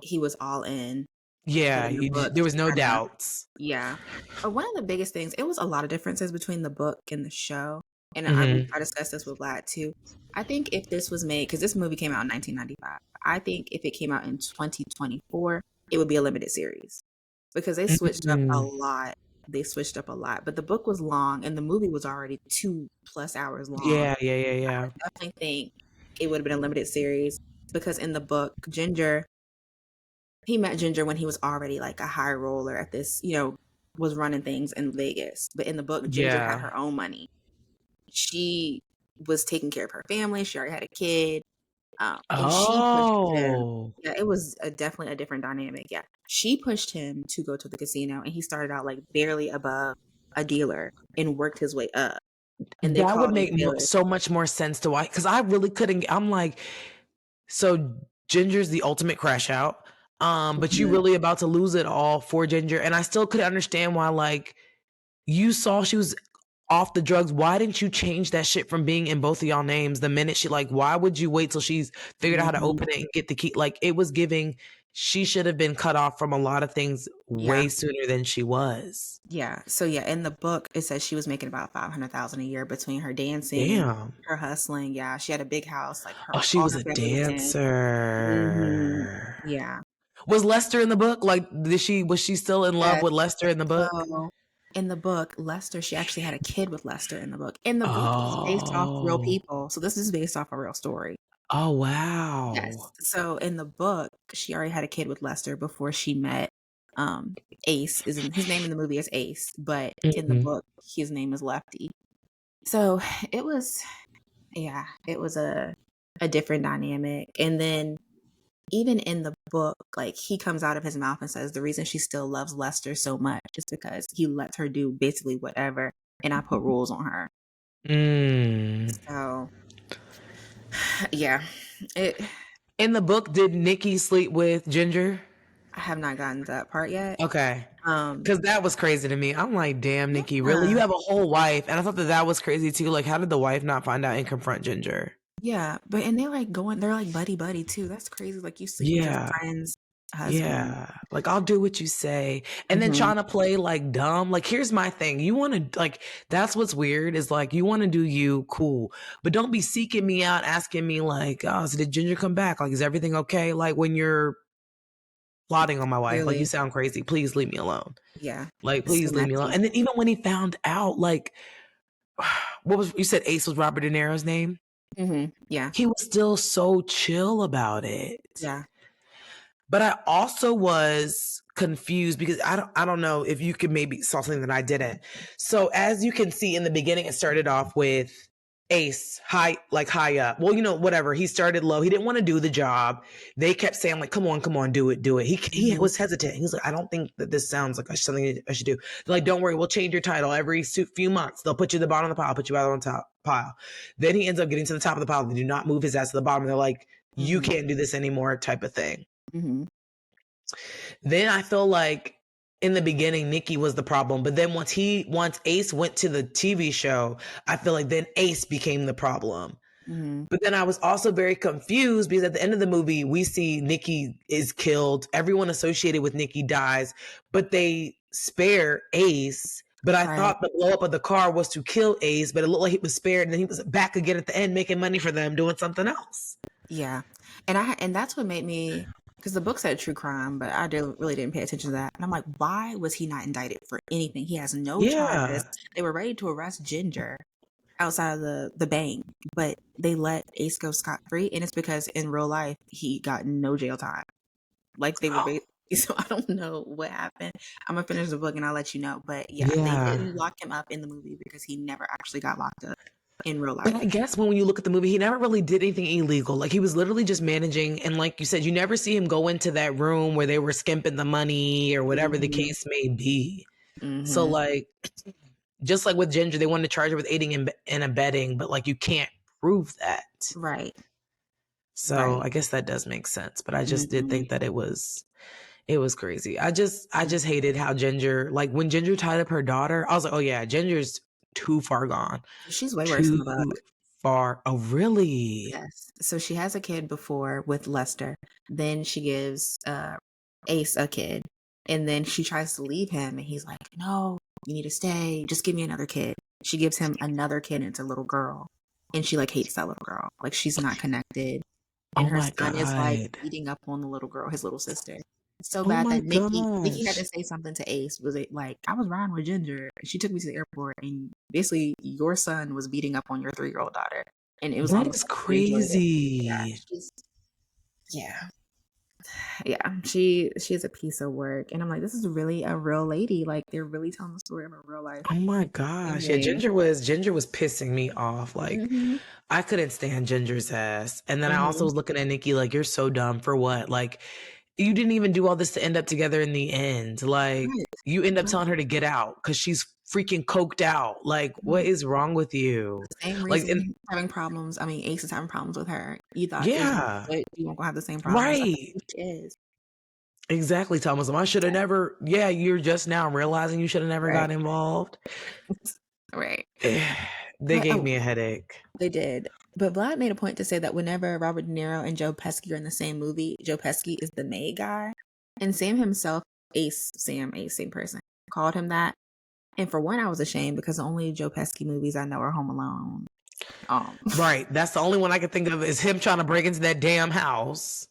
he was all in, but Yeah, in the book, there was he no kind of doubts. yeah. One of the biggest things, it was a lot of differences between the book and the show, and I Hmm. discussed this with Vlad too. I think if this was made, because this movie came out in 1995, I think if it came out in 2024, it would be a limited series because they switched up a Hmm. lot. They switched up a lot, but the book was long and the movie was already 2+ hours long. Yeah, yeah, yeah, yeah. I definitely think it would have been a limited series because in the book, Ginger, he met Ginger when he was already like a high roller at this, was running things in Vegas. But in the book, Ginger had Yeah. her own money. She was taking care of her family. She already had a kid. And she pushed him. Oh. Yeah, it was definitely a different dynamic. Yeah. She pushed him to go to the casino and he started out like barely above a dealer and worked his way up. And they That would called him make Taylor. so much more sense to why, because I really couldn't. I'm like, so Ginger's the ultimate crash out, but you Mhm. really about to lose it all for Ginger, and I still couldn't understand why. Like, you saw she was off the drugs. Why didn't you change that shit from being in both of y'all names the minute she like? Why would you wait till she's figured out how to Mhm. open it and get the key? Like, it was giving. She should have been cut off from a lot of things Yeah. way sooner than she was. Yeah. So yeah, in the book, it says she was making about 500,000 a year between her dancing, Damn. her hustling. Yeah, she had a big house. Like Oh, she all was her a family was in. Hmm. dancer. Yeah. Was Lester in the book? Like, was she still in love Yes. with Lester in the book? So in the book, Lester, she actually had a kid with Lester in the book. In the book, it's based off real Oh. people. So this is based off a real story. Oh, Yes. wow. So in the book, she already had a kid with Lester before she met Ace. His name in the movie is Ace, but in the Mhm. book, his name is Lefty. So it was, yeah, it was a different dynamic. And then even in the book, like he comes out of his mouth and says the reason she still loves Lester so much is because he lets her do basically whatever, and I put rules on her. Mm. So yeah, it. In the book, did Nikki sleep with Ginger? I have not gotten to that part yet. Okay. Um, Because that was crazy to me. I'm like, damn, Nikki, really? You yeah, have a whole wife. And I thought that that was crazy too. Like, how did the wife not find out and confront Ginger? yeah, but and they're like buddy buddy too. That's crazy. Like you sleep with your Yeah. friend's husband. Yeah. Like, I'll do what you say. And then Hmm. trying to play like dumb. Like, here's my thing. You want to, like, that's what's weird is like, you want to do you, cool. But don't be seeking me out, asking me, like, oh, so did Ginger come back? Like, is everything okay? Like, when you're plotting on my wife, like, you Clearly, sound crazy. Please leave me alone. yeah, Like, so please leave me alone. messy. And then even when he found out, like, what was, you said Ace was Robert De Niro's name? Yeah, He was still so chill about it. yeah. But I also was confused because I don't know if you could maybe saw something that I didn't. So as you can see in the beginning, it started off with Ace high up. Well, whatever. He started low. He didn't want to do the job. They kept saying like, come on, do it, do it. He Hmm. was hesitant. He was like, I don't think that this sounds like something I should do. They're like, don't worry, we'll change your title every few months. They'll put you at the bottom of the pile, put you out on top pile. Then he ends up getting to the top of the pile. They do not move his ass to the bottom. They're like, you Hmm. can't do this anymore, type of thing. Hmm. Then I feel like in the beginning, Nikki was the problem. But then once Ace went to the TV show, I feel like then Ace became the problem. Mhm. But then I was also very confused because at the end of the movie, we see Nikki is killed. Everyone associated with Nikki dies, but they spare Ace. But I Right. thought the blow up of the car was to kill Ace, but it looked like he was spared, and then he was back again at the end making money for them doing something else. Yeah. And that's what made me, because the book said true crime, but really didn't pay attention to that. And I'm like, why was he not indicted for anything? He has no charges. Yeah. They were ready to arrest Ginger outside of the bank, but they let Ace go scot free, and it's because in real life he got no jail time. Like they were basically. So I don't know what happened. I'm gonna finish the book and I'll let you know. But yeah, they Yeah. didn't lock him up in the movie because he never actually got locked up in real But life. I guess when you look at the movie, he never really did anything illegal. Like he was literally just managing. And like you said, you never see him go into that room where they were skimping the money or whatever the Mm-hmm. case may be. So Mm-hmm. like, just like with Ginger, they wanted to charge her with aiding and abetting, but like you can't prove that. Right. So Right. I guess that does make sense. But I just did Mm-hmm. think that it was crazy. I just hated how Ginger, like when Ginger tied up her daughter, I was like, oh yeah, Ginger's too far gone. She's way worse in Too the book. far. Oh really? Yes. So she has a kid before with Lester. Then she gives Ace a kid. And then she tries to leave him and he's like, no, you need to stay. Just give me another kid. She gives him another kid and it's a little girl. And she like hates that little girl. Like she's not connected. And Oh her my son is like god. beating up on the little girl, his little sister. It's so Oh bad my that Nikki had to gosh. say something to Ace. Was it like, I was riding with Ginger and she took me to the airport and basically your son was beating up on your 3-year-old daughter. And it was That almost is like she enjoyed it. Yeah, crazy. yeah, yeah. She's a piece of work, and I'm like, this is really a real lady. Like they're really telling the story of a real life Oh my gosh. Yeah, family. Ginger was pissing me off. Like Mm-hmm. I couldn't stand Ginger's ass. And then I also Mm-hmm. was looking at Nikki like you're so dumb for what? Like you didn't even do all this to end up together in the end. Like Right. you end up Right. telling her to get out cuz she's freaking coked out. Like what Right. is wrong with you? The same Like reason and he's having problems. I mean, Ace is having problems with her. You thought it was gonna yeah. be good. You won't gonna have the same problems. Like, Right. it is. Exactly, Thomas. I should have never. Yeah, you're just now realizing you should have never Right. got involved. Right. They But gave oh, me a headache. they did. But Vlad made a point to say that whenever Robert De Niro and Joe Pesci are in the same movie, Joe Pesci is the maid guy. And Sam himself, Sam Ace, same person, called him that. And for one, I was ashamed because the only Joe Pesci movies I know are Home Alone. Right. That's the only one I can think of is him trying to break into that damn house.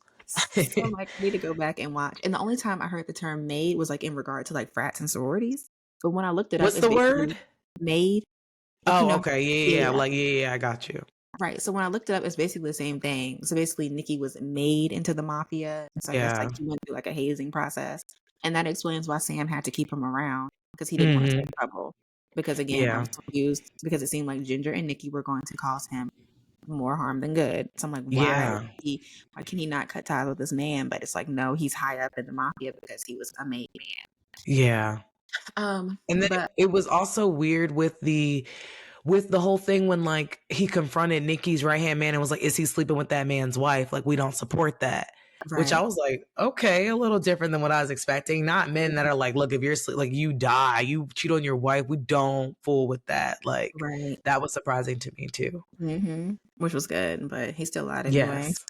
So I'm like, I need to go back and watch. And the only time I heard the term maid was like in regard to like frats and sororities. But when I looked it up, What's it's the basically word? maid. Like, Oh, okay. Yeah, yeah. yeah. Like, yeah, yeah, I got you. Right. So when I looked it up, it's basically the same thing. So basically, Nikki was made into the mafia. So I guess like Yeah. he went through like a hazing process, and that explains why Sam had to keep him around because he didn't want to Hmm. start trouble. Because again, I Yeah. was confused because it seemed like Ginger and Nikki were going to cause him more harm than good. So I'm like, Yeah. why can he not cut ties with this man? But it's like, no, he's high up in the mafia because he was a made Yeah. man. And then But it was also weird with the whole thing when like he confronted Nikki's right hand man and was like, is he sleeping with that man's wife? Like, we don't support that. Which I right, was like, okay, a little different than what I was expecting. Not men that are like, look, if you're like you die, you cheat on your wife, we don't fool with that. Like right, that was surprising to me too. which was good, but he still lied anyway. Yes.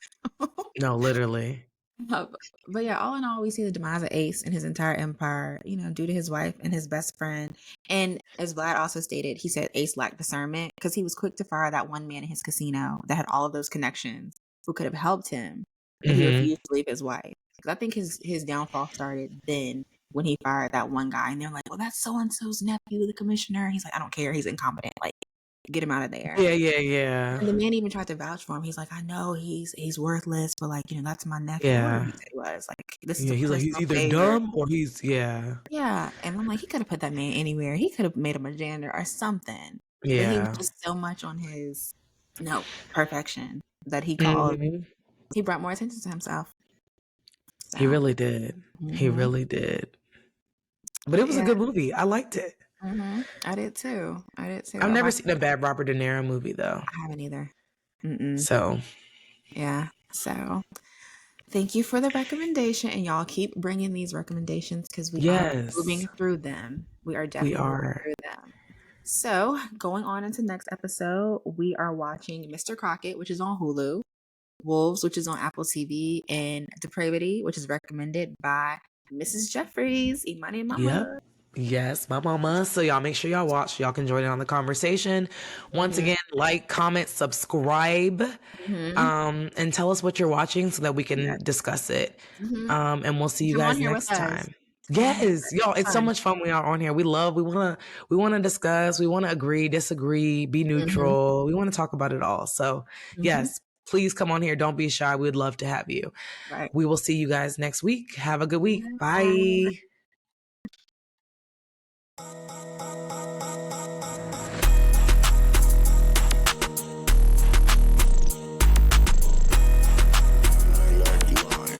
No, literally. Uh, but yeah, all in all, we see the demise of Ace and his entire empire, due to his wife and his best friend. And as Vlad also stated, he said Ace lacked discernment because he was quick to fire that one man in his casino that had all of those connections who could have helped him, but he Hmm. refused to leave his wife. Because I think his downfall started then when he fired that one guy, and they're like, "Well, that's so and so's nephew, the commissioner." He's like, "I don't care. He's incompetent. Like, get him out of there." Yeah, yeah, yeah. And the man even tried to vouch for him. He's like, I know he's worthless, but like, that's my nephew. Whatever he Yeah. said he was. Like, this is Yeah. a He's like, he's personal either favor. dumb or he's yeah. Yeah. And I'm like, he could have put that man anywhere. He could have made him a janitor or something. But he was Yeah. just so much on his perfection that Hmm. he brought more attention to himself. He So really did. He hmm really did. But it but was a yeah. good movie. I liked it. I did too. I've I never watched seen a bad Robert De Niro movie though. I haven't either. Mm-mm. So Yeah. So thank you for the recommendation, and y'all keep bringing these recommendations because we are yes, moving through them. We are we definitely moving are. through them. So, going on into next episode, we are watching Mr. Crockett, which is on Hulu, Wolves, which is on Apple TV, and Depravity, which is recommended by Mrs. Jeffries, Imani Mama. Yep. Yes, my mama. So y'all make sure y'all watch. Y'all can join in on the conversation. Once again, like, comment, subscribe, and tell us what you're watching so that we can discuss it. And we'll see you Come on guys here next with us. time. Yes, y'all, it's so Fun. much fun when y'all are on here. We wanna discuss, we wanna agree, disagree, be neutral. We want to talk about it all. So yes, please come on here. Don't be shy. We'd love to have you. Right. We will see you guys next week. Have a good week. Bye. Bye.